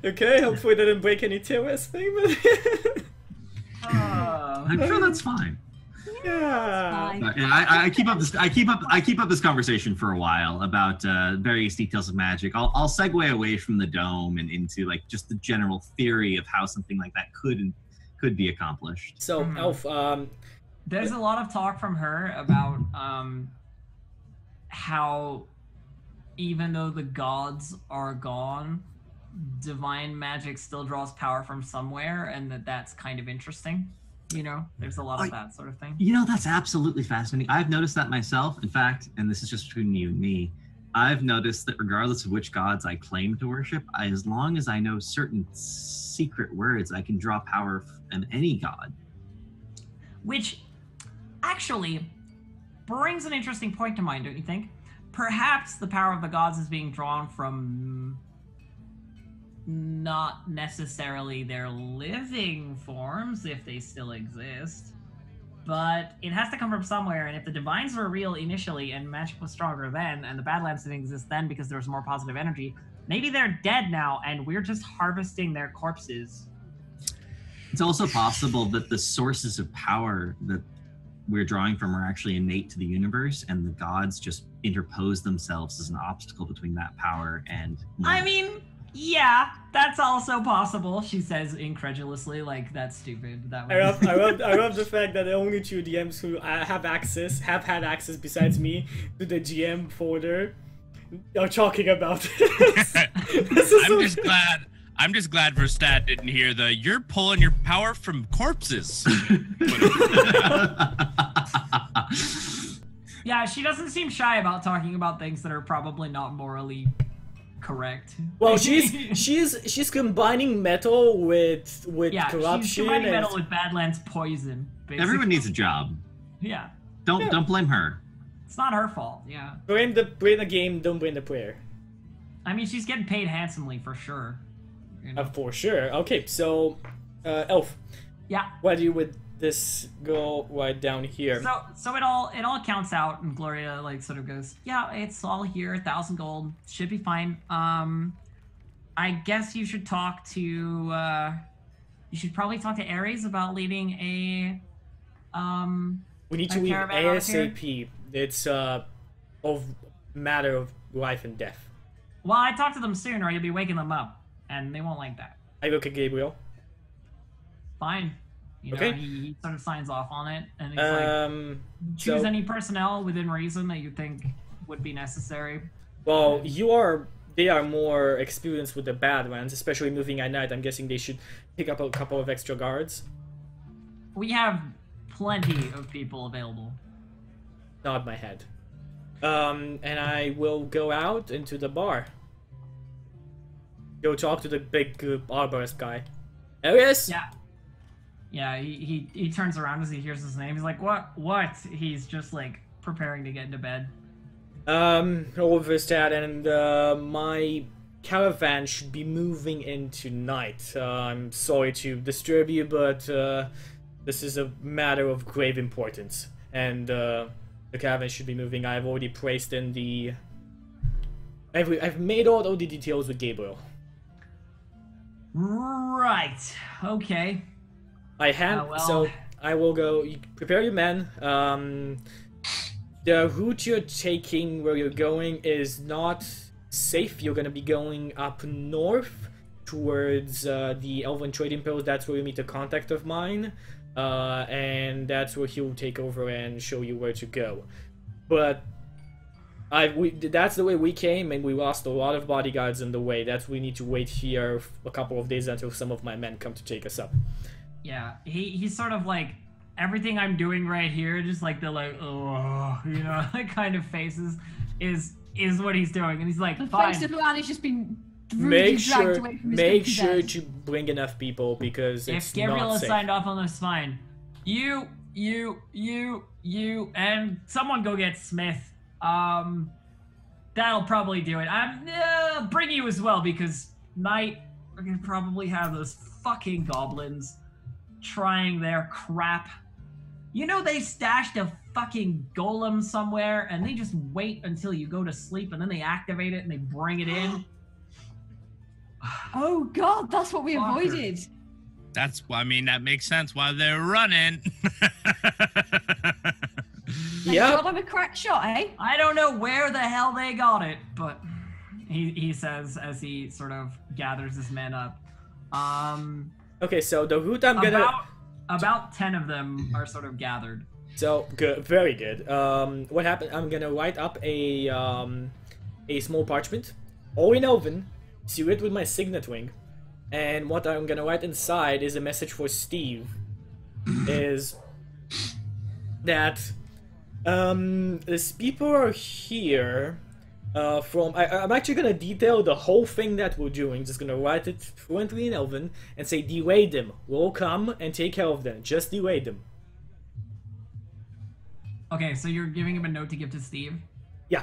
Okay, hopefully they didn't break any TOS thing, but I'm sure that's fine. yeah. Yeah, I keep up this conversation for a while about various details of magic. I'll segue away from the dome and into like just the general theory of how something like that could be accomplished. So, Elf, there's a lot of talk from her about how even though the gods are gone, divine magic still draws power from somewhere, and that's kind of interesting. You know, there's a lot of that sort of thing. You know, that's absolutely fascinating. I've noticed that myself. In fact, and this is just between you and me, I've noticed that regardless of which gods I claim to worship, as long as I know certain secret words, I can draw power from any god. Which actually brings an interesting point to mind, don't you think? Perhaps the power of the gods is being drawn from not necessarily their living forms, if they still exist, but it has to come from somewhere. And if the divines were real initially and magic was stronger then, and the Badlands didn't exist then because there was more positive energy, maybe they're dead now and we're just harvesting their corpses. It's also possible that the sources of power that we're drawing from are actually innate to the universe, and the gods just interpose themselves as an obstacle between that power and... I mean, yeah, that's also possible, she says incredulously, like, that's stupid. That I love the fact that the only two DMs who have had access besides me to the GM folder are talking about this. I'm just glad Verstadt didn't hear the "you're pulling your power from corpses." Yeah, she doesn't seem shy about talking about things that are probably not morally correct. Well, she's combining metal with corruption. She's combining metal with Badlands poison. Basically. Everyone needs a job. Yeah. Don't blame her. It's not her fault. Yeah. Blame the game. Don't blame the player. I mean, she's getting paid handsomely for sure. You know? For sure. Okay, so Elf. Yeah. What do you with this girl right down here? So it all counts out, and Gloria like sort of goes, yeah, it's all here, 1,000 gold, should be fine. I guess you should talk to you should probably talk to Ares about leading a we need to leave ASAP. It's a matter of life and death. Well, I talk to them soon, or you'll be waking them up, and they won't like that. I look at Gabriel. Fine. You know, okay. He sort of signs off on it, and he's like, choose any personnel within reason that you think would be necessary. Well, they are more experienced with the Badlands, especially moving at night. I'm guessing they should pick up a couple of extra guards. We have plenty of people available. Nod my head. And I will go out into the bar. Go talk to the big arborist guy. Elias? Yeah. Yeah, he turns around as he hears his name. He's like, what? He's just like preparing to get into bed. Overstat, and my caravan should be moving in tonight. I'm sorry to disturb you, but this is a matter of grave importance. And the caravan should be moving. I've already placed in the... I've made all the details with Gabriel. Right. Okay. So I will go. Prepare your men. The route you're taking, where you're going, is not safe. You're gonna be going up north towards the Elven Trading Post. That's where you meet a contact of mine, and that's where he'll take over and show you where to go. But that's the way we came, and we lost a lot of bodyguards on the way. That's we need to wait here a couple of days until some of my men come to take us up. Yeah, he's sort of like, everything I'm doing right here, just like the like, oh, you know, like kind of faces is what he's doing, and he's like, the fine. face of Luan has just been rudely Make dragged sure, away from his make comfy sure bed. to bring enough people because it's If Gabriel not is safe. signed off on this, fine. You, and someone go get Smith. That'll probably do it. Bring you as well because Knight, we're gonna probably have those fucking goblins trying their crap. You know they stashed a fucking golem somewhere and they just wait until you go to sleep and then they activate it and they bring it in. Oh god, that's what we Fucker. avoided. That's, I mean, that makes sense why they're running. Thank Yep. God I'm a crack shot, eh? I don't know where the hell they got it, but he says as he sort of gathers his men up. Okay, so the route I'm gonna. About 10 of them are sort of gathered. So good, very good. What happened? I'm gonna write up a small parchment, all in Elven, seal it with my signet ring, and what I'm gonna write inside is a message for Steve. Is that these people are here from. I'm actually gonna detail the whole thing that we're doing. Just gonna write it fluently in Elven and say, "Delay them. We'll come and take care of them. Just delay them." Okay, so you're giving him a note to give to Steve? Yeah.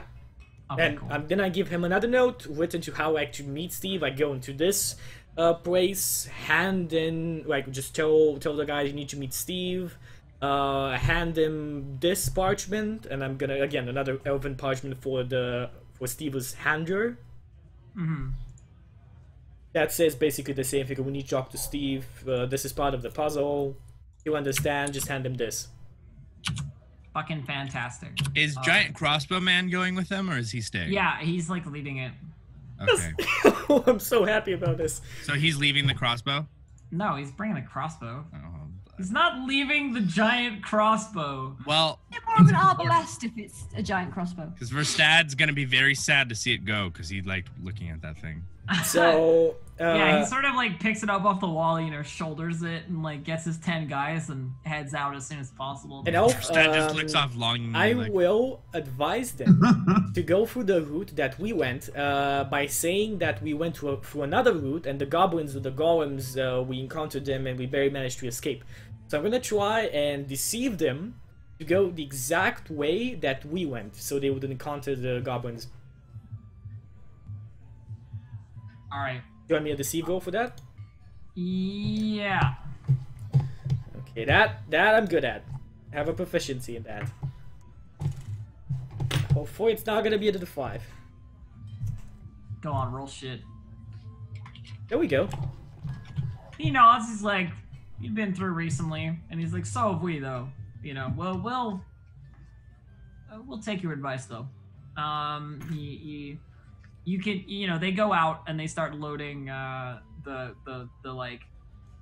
Okay, And cool. then I give him another note written to how I to meet Steve. I go into this place, hand in, like, just tell the guy you need to meet Steve. Hand him this parchment, and I'm gonna again another elven parchment for Steve's hander. Mm-hmm. That says basically the same thing. We need to talk to Steve. This is part of the puzzle. You understand? Just hand him this. Fucking fantastic. Is Giant Crossbow Man going with them, or is he staying? Yeah, he's like leading it. Okay. I'm so happy about this. So he's leaving the crossbow? No, he's bringing a crossbow. Oh. He's not leaving the giant crossbow. Well, It's more of an arbalest if it's a giant crossbow. because Verstad's going to be very sad to see it go, because he liked looking at that thing. So Yeah, he sort of like picks it up off the wall, you know, shoulders it, and like gets his 10 guys and heads out as soon as possible. and Elf, Verstad just licks off longingly. I like, will advise them to go through the route that we went by saying that we went through another route, and the goblins or the golems, we encountered them and we barely managed to escape. So I'm gonna try and deceive them to go the exact way that we went, so they wouldn't encounter the goblins. All right. Do you want me to deceive roll for that? Yeah. Okay, that I'm good at. I have a proficiency in that. Hopefully it's not gonna be under the 5. Go on, roll shit. There we go. He nods. He's like, "You've been through recently," and he's like, "So have we, though. You know, we'll take your advice, though. You can, you know, they go out and they start loading the like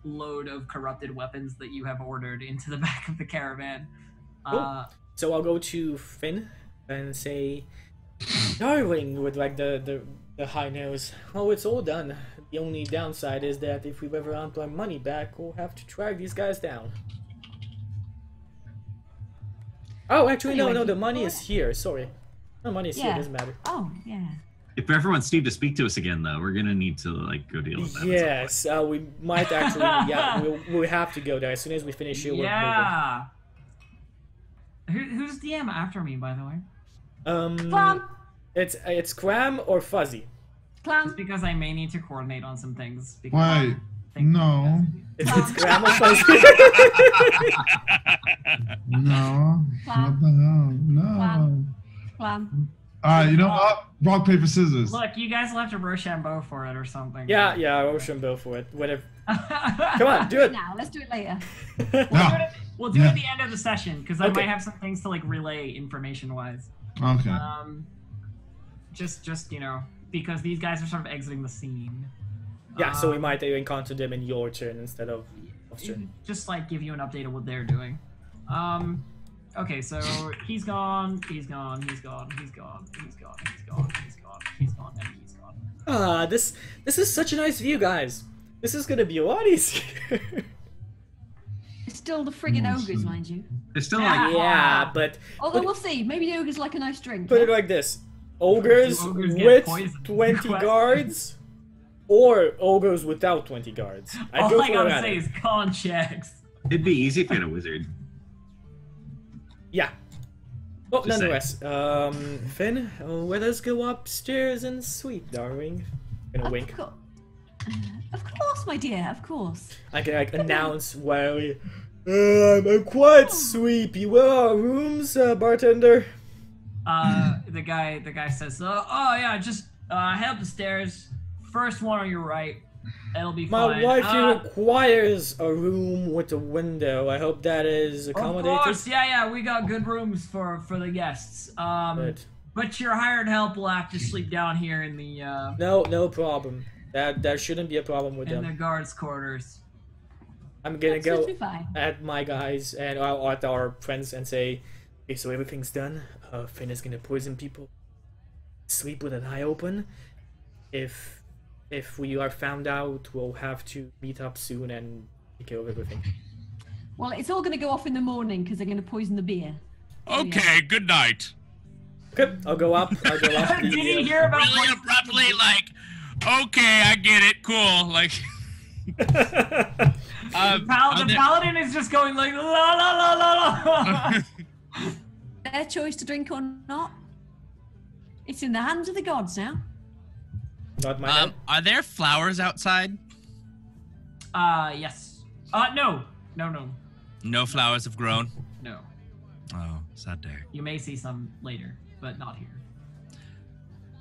load of corrupted weapons that you have ordered into the back of the caravan. Cool. So I'll go to Finn and say, "Darling," with like the high nose. "Oh, it's all done. The only downside is that if we ever want our money back, we'll have to track these guys down." Oh, actually, no, the money is here. Sorry. The money is here. Yeah. Doesn't matter. Oh, yeah. If ever wants Steve to speak to us again, though, we're gonna need to like go deal with that. Yes, we might actually. Yeah, we'll have to go there as soon as we finish here. Yeah. Who's DM after me, by the way? Clam! It's Cram or Fuzzy. Clam! Just because I may need to coordinate on some things. Because Wait, no. It's Cram or Fuzzy. No. What the hell? No. Clam. Alright, you know what? Rock, paper, scissors. Look, you guys will have to Rochambeau for it or something. Yeah, Rochambeau for it. Whatever. Come on, do it. Now, let's do it later. Yeah. We'll do it Yeah. at the end of the session because I Okay. might have some things to like relay information-wise. Okay. Just you know, because these guys are sort of exiting the scene. Yeah, so we might encounter them in your turn instead of turn. Just like give you an update of what they're doing. Okay, so he's gone, and he's gone, and he's gone, and he's gone, and he's gone. Ah, this is such a nice view, guys. This is gonna be a lot easier. It's still the friggin' ogres, mind you. It's still like Yeah, but Although we'll see. Maybe the ogres like a nice drink. put yeah? it like this: ogres Do ogres get with poisoned? 20 What? guards or ogres without 20 guards. All I gotta say is con checks. It'd be easy if you had a wizard. Yeah. Well, Just nonetheless, Finn, let us go upstairs and sleep, darling. Gonna wink. Of course, my dear, of course. I can like announce while I'm quite sleepy. Where are our rooms, bartender? The guy says, oh yeah, just head up the stairs. First one on your right. It'll be fine. My wife here requires a room with a window. I hope that is accommodated. Of course, yeah, we got good rooms for the guests. But your hired help will have to sleep down here in the No problem. That shouldn't be a problem with them. In the guards' quarters. I'm gonna go fine. at my guys and at our friends and say, okay, so everything's done. Finn is gonna poison people. Sleep with an eye open. If we are found out, we'll have to meet up soon and take care of everything. Well, it's all going to go off in the morning because they're going to poison the beer. Okay, good night. Okay, I'll go up. Did you hear about really abruptly, like, okay, I get it, cool, like. the paladin is just going like la la la la la. Their choice to drink or not. It's in the hands of the gods now. Not my are there flowers outside? Yes. No. No flowers have grown. No. Oh, sad day. You may see some later, but not here.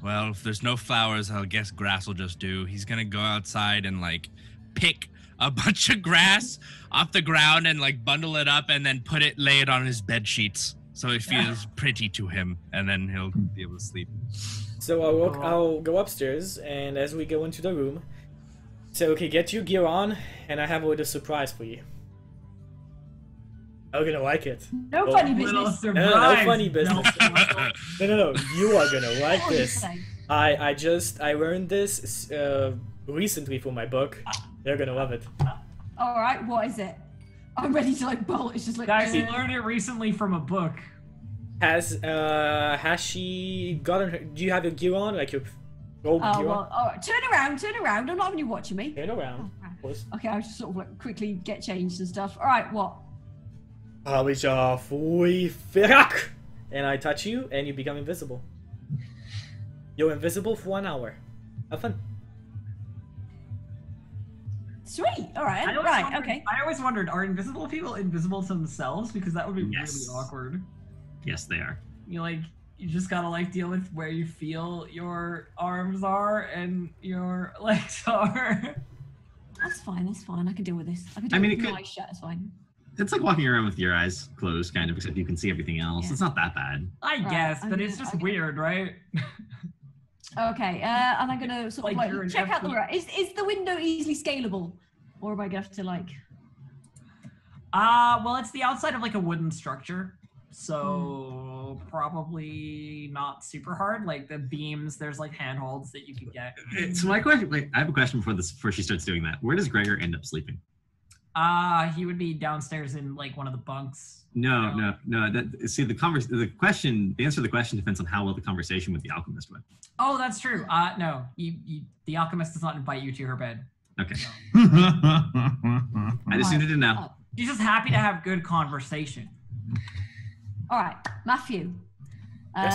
Well, if there's no flowers, I guess grass will just do. He's gonna go outside and like pick a bunch of grass off the ground and like bundle it up and then lay it on his bed sheets so it feels pretty to him, and then he'll be able to sleep. So I'll go upstairs, and as we go into the room, so okay, get your gear on, and I have a little surprise for you. I'm gonna like it. No funny business. No funny business. No, you are gonna like this. I learned this recently from my book. They're gonna love it. All right, what is it? I'm ready to like bolt. It's just like guys, he learned it recently from a book. Has she gotten her, do you have your gear on, like your gold gear on? All right. Turn around. I'm not having you watching me. Turn around. Okay, I'll just sort of like quickly get changed and stuff. All right, what? And I touch you, and you become invisible. You're invisible for 1 hour. Have fun. Sweet. All right. Okay. I always wondered, are invisible people invisible to themselves? Because that would be really awkward. Yes, they are. You just gotta like deal with where you feel your arms are and your legs are. That's fine. I can deal with this. I can deal with my eyes shut. It's fine. It's like walking around with your eyes closed, kind of, except you can see everything else. Yeah. It's not that bad. I guess, but it's just weird, right? Okay, and I'm gonna sort of like check out the room. Is the window easily scalable, or am I gonna have to like? Well, it's the outside of like a wooden structure, so probably not super hard. Like the beams, there's like handholds that you could get. So my question, I have a question before she starts doing that. Where does Gregor end up sleeping? He would be downstairs in like one of the bunks. No. The answer to the question depends on how well the conversation with the alchemist went. Oh, that's true. No, the alchemist does not invite you to her bed. Okay. No. I just needed to know. She's just happy to have good conversation. All right, Matthew. Yes.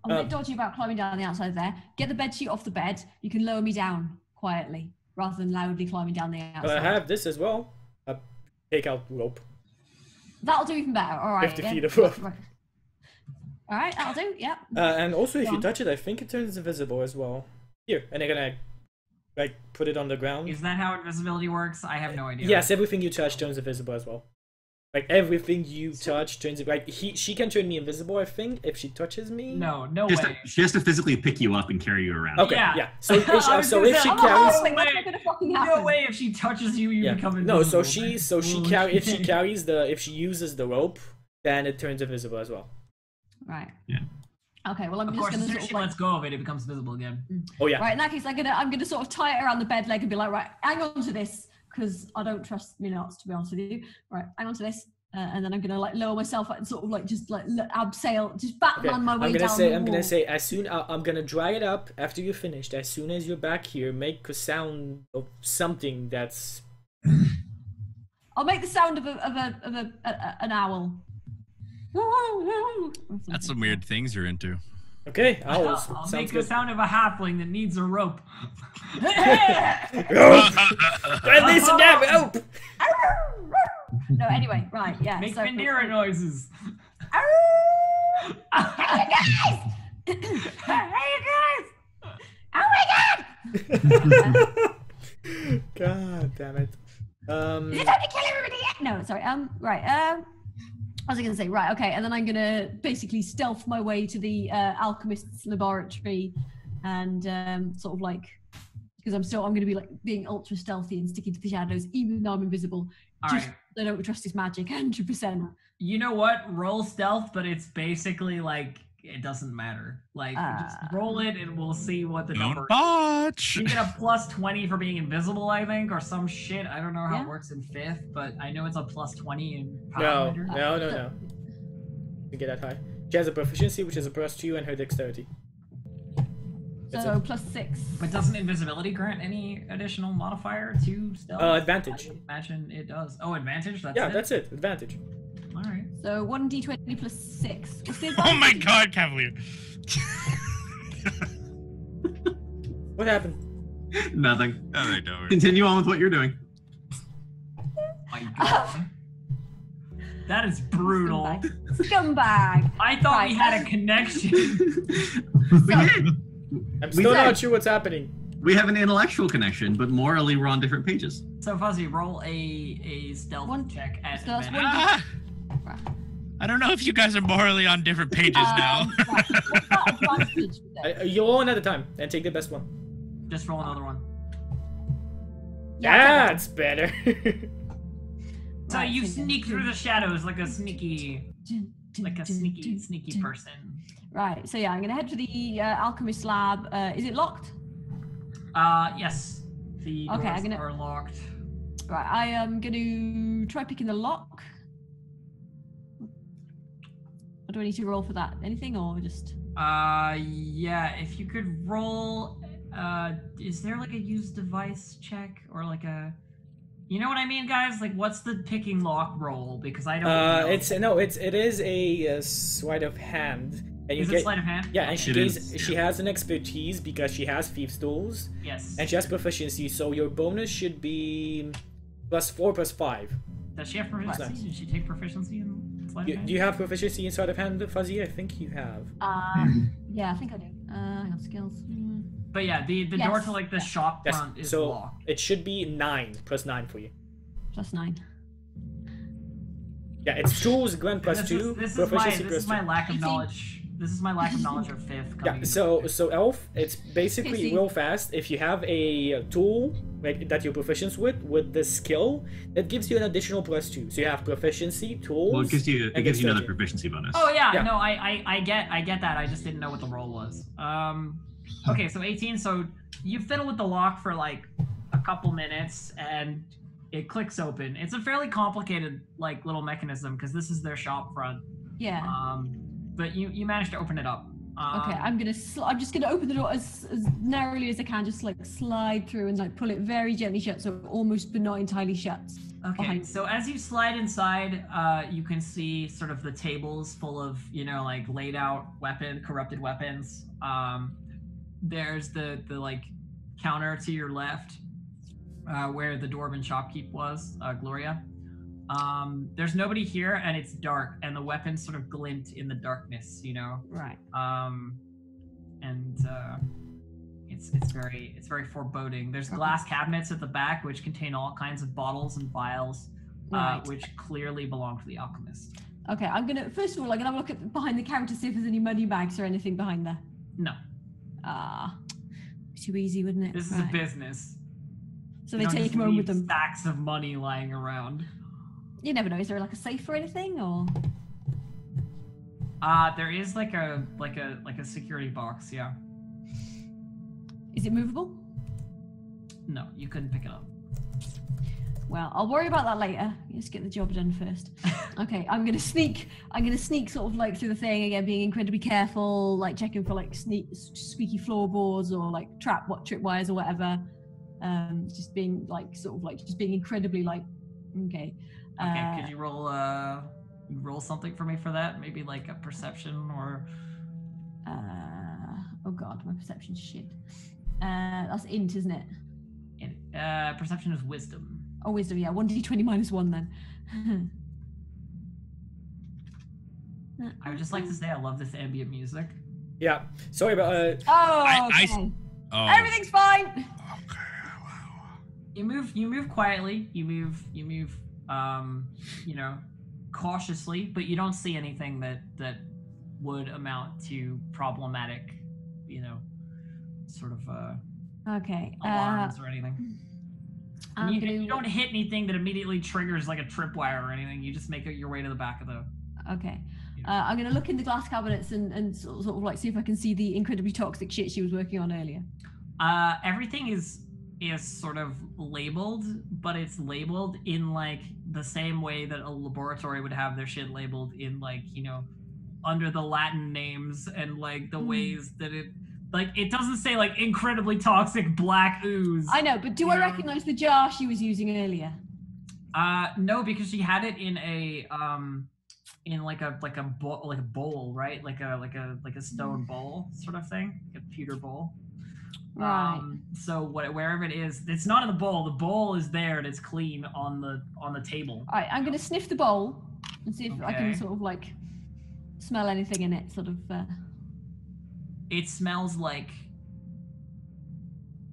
I'm a bit dodgy about climbing down the outside there. Get the bed sheet off the bed. You can lower me down quietly rather than loudly climbing down the outside. But I have this as well. A take-out rope. That'll do even better. All right. 50 feet of rope. Right. All right, that'll do. Yep. And also, if you touch it, I think it turns invisible as well. Here, and they're gonna like put it on the ground. Is that how invisibility works? I have no idea. Yes, everything you touch turns invisible as well. Like everything you touch turns like she can turn me invisible. I think if she touches me. No way. She has to physically pick you up and carry you around. Okay, yeah. So if she carries. No way. If she touches you, you become invisible. No, if she uses the rope, then it turns invisible as well. Right. Yeah. Okay. Well, I'm just gonna sort of lets go of it, it becomes visible again. Oh yeah. Right. In that case, I'm gonna sort of tie it around the bed leg and be like, right, hang on to this. Because I don't trust me nuts, to be honest with you. Right, hang on to this. and then I'm gonna like lower myself and sort of like just like abseil, just Batman my way down. I'm gonna say as soon I'm gonna dry it up after you're finished. As soon as you're back here, make a sound of something that's. I'll make the sound of an owl. That's some weird things you're into. Okay, owls. I'll Sounds make good. the sound of a halfling that needs a rope. Release a damn rope. No, anyway, right, yeah. Make so, Vanera noises. Hey guys! Hey guys! Oh my god! God damn it. Is it time to kill everybody yet? No, sorry. Right. What was I gonna say? Right. Okay. And then I'm gonna basically stealth my way to the alchemist's laboratory, and sort of like, because I'm gonna be like being ultra stealthy and sticking to the shadows, even though I'm invisible. Just I don't trust his magic 100%. You know what? Roll stealth, but it's basically like it doesn't matter. Like just roll it, and we'll see what the number. Don't botch. You get a plus 20 for being invisible, I think, or some shit. I don't know how it works in 5th, but I know it's a plus 20 in Pathfinder. No. You get that high. She has a proficiency, which is a +2, and her dexterity. So +6. But doesn't invisibility grant any additional modifier to stealth? Advantage. I would imagine it does. Oh, advantage? That's it. Advantage. Alright. So 1d20 +6. What's the Oh my advantage? god, Cavalier. What happened? Nothing. Alright, don't worry. Continue on with what you're doing. My god. That is brutal. Scumbag. I thought we had a connection. We did. I'm still not sure what's happening. We have an intellectual connection, but morally we're on different pages. So Fuzzy, roll a stealth check at stealth advantage. I don't know if you guys are morally on different pages now. What's that advantage? You roll one at a time and take the best one. Just roll another one. That's better. So you sneak through the shadows like a sneaky person. Right, so yeah, I'm gonna head to the alchemist lab. Is it locked? Yes. The doors are locked. Right, I am gonna try picking the lock. What do I need to roll for that? Anything or just? Yeah, if you could roll, is there like a use device check or like a, you know what I mean, guys? Like, what's the picking lock roll? Because I don't know. It is a sleight of hand. And Is it sleight of hand? Yeah, and she has an expertise because she has thieves' tools. Yes. And she has proficiency, so your bonus should be +4 +5. Does she have proficiency? Did she take proficiency in sleight of hand? Do you have proficiency in sleight of hand, Fuzzy? I think you have. Yeah, I think I do. I have skills. But yeah, the door to like the shop front is locked. It should be 9 +9 for you. +9. Yeah, it's tools, Glenn +2, proficiency this is my lack of 18. knowledge. This is my lack of knowledge of 5th. Yeah, so Elf, it's basically real fast. If you have a tool that you're proficient with the skill, that gives you an additional +2. So you have proficiency, tools. Well, it gives you another proficiency bonus. Oh yeah, no, I get that. I just didn't know what the roll was. Okay, so 18. So you fiddle with the lock for like a couple minutes, and it clicks open. It's a fairly complicated like little mechanism because this is their shop front. Yeah. But you managed to open it up. Okay, I'm just gonna open the door as narrowly as I can, just like slide through and like pull it very gently shut, so almost but not entirely shut. Okay, so as you slide inside, you can see sort of the tables full of, like laid out corrupted weapons. There's the like counter to your left, where the dwarven shopkeep was, Gloria. There's nobody here, and it's dark, and the weapons sort of glint in the darkness, Right. And it's very foreboding. There's glass cabinets at the back which contain all kinds of bottles and vials, which clearly belong to the alchemist. Okay, first of all, I'm gonna have a look at behind the counter, see if there's any money bags or anything behind there. No. Too easy, wouldn't it? This is a business. So they take them home with them. Stacks of money lying around. You never know. Is there like a safe or anything, or? There is like a security box. Yeah. Is it movable? No, you couldn't pick it up. Well, I'll worry about that later. Let's get the job done first. Okay, I'm gonna sneak sort of like through the thing again, being incredibly careful, like checking for like squeaky floorboards or like tripwires or whatever. Just being like sort of like just being incredibly like okay. Okay, could you roll something for me for that? Maybe like a perception or. Oh god, my perception's shit. That's int, isn't it? Perception is wisdom. Oh, wisdom, yeah. 1d20 minus 1 then. I would just like to say I love this ambient music. Yeah. Sorry about Oh, okay. Oh. Everything's fine. Okay. Wow. You move quietly. You move cautiously, but you don't see anything that would amount to problematic, sort of Okay. alarms or anything. You don't hit anything that immediately triggers like a tripwire or anything. You just make your way to the back of the. Okay. I'm gonna look in the glass cabinets and sort of like see if I can see the incredibly toxic shit she was working on earlier. Everything is sort of labeled, but it's labeled in like the same way that a laboratory would have their shit labeled in like under the Latin names and like the ways that it. Like, it doesn't say, like, incredibly toxic black ooze. I know, but do I recognize the jar she was using earlier? No, because she had it in a, in like a bowl, right? Like a stone bowl sort of thing, like a pewter bowl. Right. So wherever it is, it's not in the bowl. The bowl is there and it's clean on the table. All right, I'm gonna sniff the bowl and see if I can sort of like smell anything in it, sort of. It smells like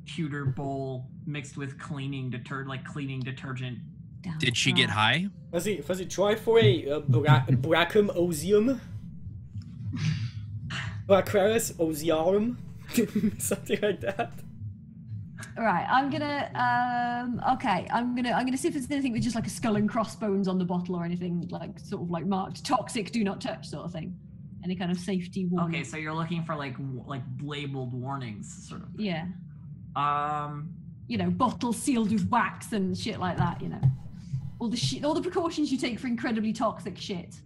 pewter bowl mixed with cleaning detergent. Did she get high? Fuzzy, try for a Bracum Osium. Bracraris Osiarum. Something like that. All right, I'm gonna see if there's anything with just like a skull and crossbones on the bottle or anything like sort of like marked toxic, do not touch sort of thing. Any kind of safety warning. Okay, so you're looking for like labeled warnings, sort of. Yeah. Bottles sealed with wax and shit like that. All the precautions you take for incredibly toxic shit.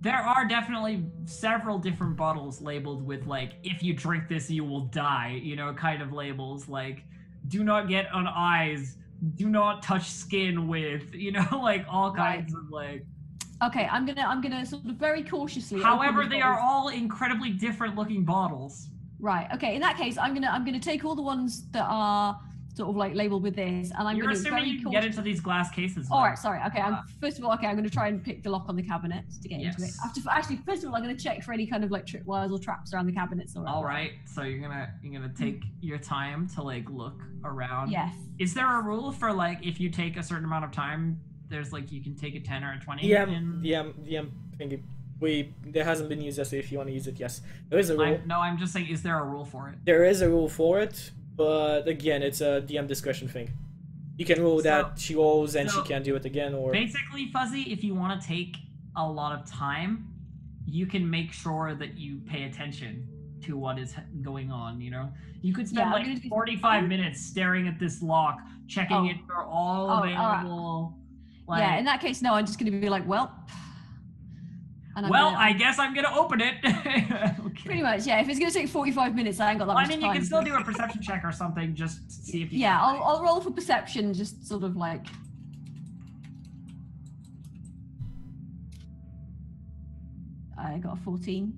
There are definitely several different bottles labeled with like, if you drink this, you will die. Kind of labels like, do not get on eyes, do not touch skin with. Like all kinds of like. Okay, I'm gonna sort of very cautiously. However, they are all incredibly different looking bottles. Right. Okay. In that case, I'm gonna take all the ones that are sort of like labeled with this, and You're assuming you can get into these glass cases. All right. Sorry. Okay. First of all, I'm gonna try and pick the lock on the cabinets to get into it. First of all, I'm gonna check for any kind of like tripwires or traps around the cabinets. All right. So you're gonna take your time to like look around. Yes. Is there a rule for like if you take a certain amount of time? There's like you can take a 10 or a 20. There hasn't been used yet, so if you want to use it, yes. There is a rule. I'm just saying, is there a rule for it? There is a rule for it, but again, it's a DM discretion thing. You can rule that she rolls and she can't do it again, or... Basically, Fuzzy, if you want to take a lot of time, you can make sure that you pay attention to what is going on, You could spend 45 minutes staring at this lock, checking it for all available... Like, yeah, in that case, no, I'm just going to be like, well... I guess I'm going to open it. Okay. Pretty much, yeah. If it's going to take 45 minutes, I ain't got that much time. You can still do a perception check or something, just see if you Yeah, I'll roll for perception, just sort of like... I got a 14.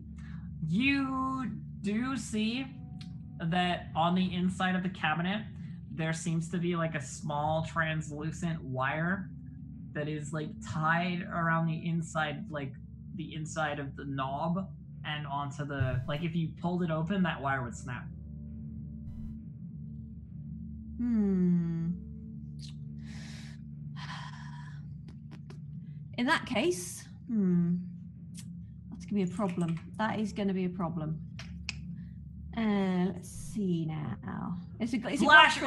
You do see that on the inside of the cabinet, there seems to be like a small translucent wire that is like tied around the inside, like the inside of the knob and onto the, like if you pulled it open, that wire would snap. In that case, that's gonna be a problem. That is gonna be a problem. Let's see now. It's flash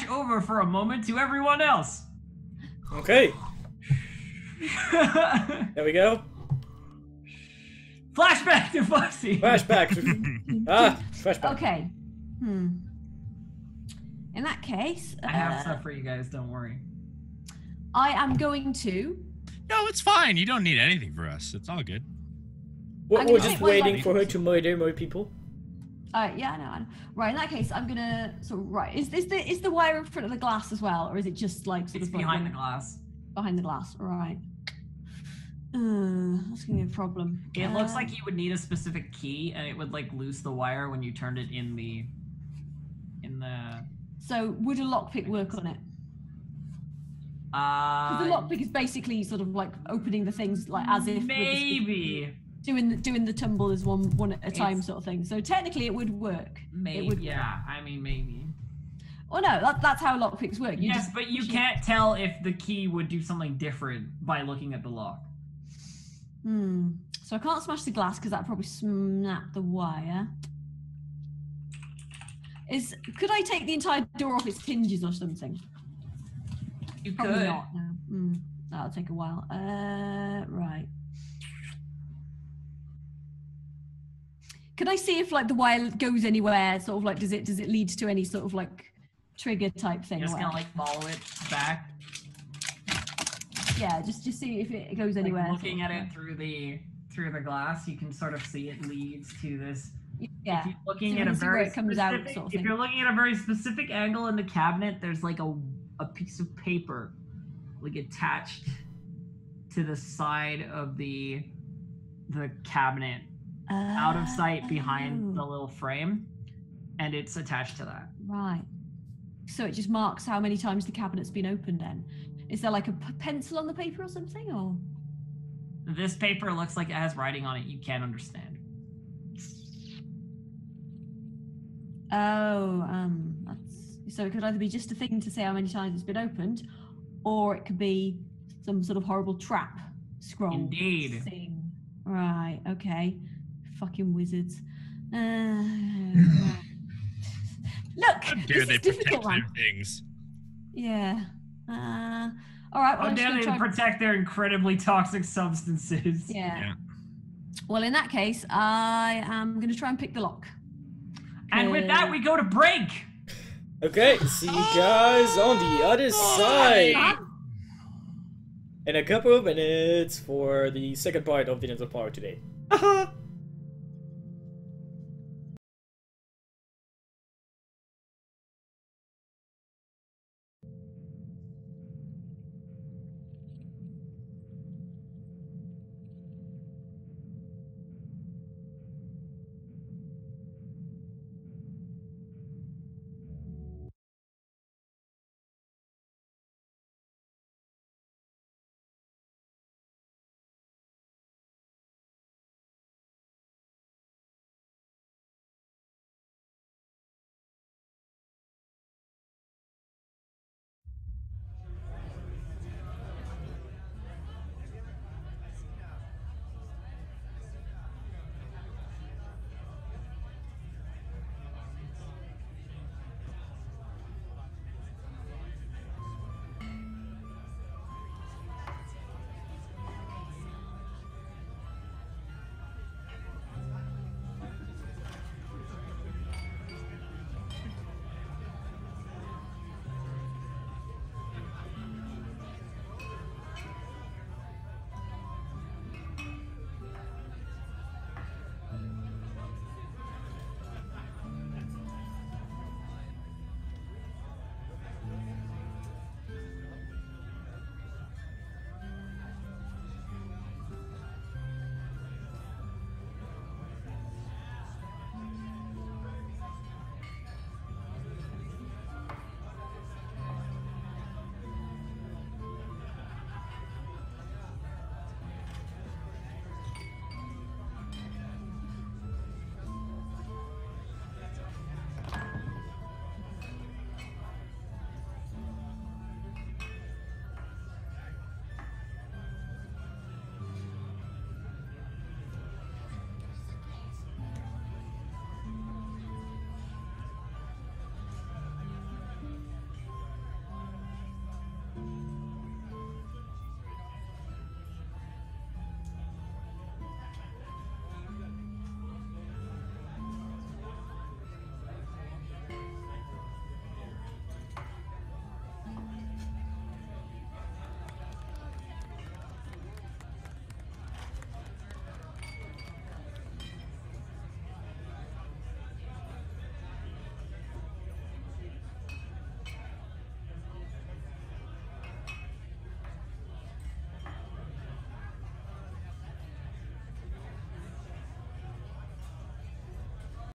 over for a moment to everyone else. Okay. There we go. Flashback to Fuzzy. Flashback. Flashback. Okay. In that case, I have stuff for you guys. Don't worry. I am going to. No, it's fine. You don't need anything for us. It's all good. We're just waiting for her to murder more people. Yeah, I know. Right, in that case, I'm gonna Is the wire in front of the glass as well, or is it just like sort It's of behind the glass. Behind the glass, right? That's gonna be a problem. It looks like you would need a specific key, and it would like loose the wire when you turned it in the. So would a lockpick work on it? Because the lockpick is basically sort of like opening the things like as if maybe doing the tumble as one at a time sort of thing. So technically it would work. Maybe. It would I mean maybe. Well, no, that's how lockpicks work. But you can't tell if the key would do something different by looking at the lock. So I can't smash the glass because that'd probably snap the wire. Could I take the entire door off its hinges or something? You Probably could. not. No. That'll take a while. Right. Can I see if like the wire goes anywhere? Sort of like does it lead to any sort of like trigger type thing? You're just gonna like follow it back. Yeah, just see if it goes anywhere. Like looking at it through the glass, you can sort of see it leads to this. Yeah. If you're looking at a very specific, sort of if you're looking at a very specific angle in the cabinet, there's like a piece of paper like attached to the side of the cabinet, out of sight behind the little frame, and it's attached to that. Right. So it just marks how many times the cabinet's been opened then. Is there like a pencil on the paper or something, or? This paper looks like it has writing on it you can't understand. So it could either be just a thing to say how many times it's been opened, or it could be some sort of horrible trap scroll. Indeed. Thing. Right, okay. Fucking wizards. Look, How dare this they is difficult, protect man. their things? Yeah. All right. Well, How dare they protect their incredibly toxic substances? Yeah. Well, in that case, I am going to try and pick the lock. And with that, we go to break. Okay, see you guys on the other side in a couple of minutes for the second part of the Ninja Power today.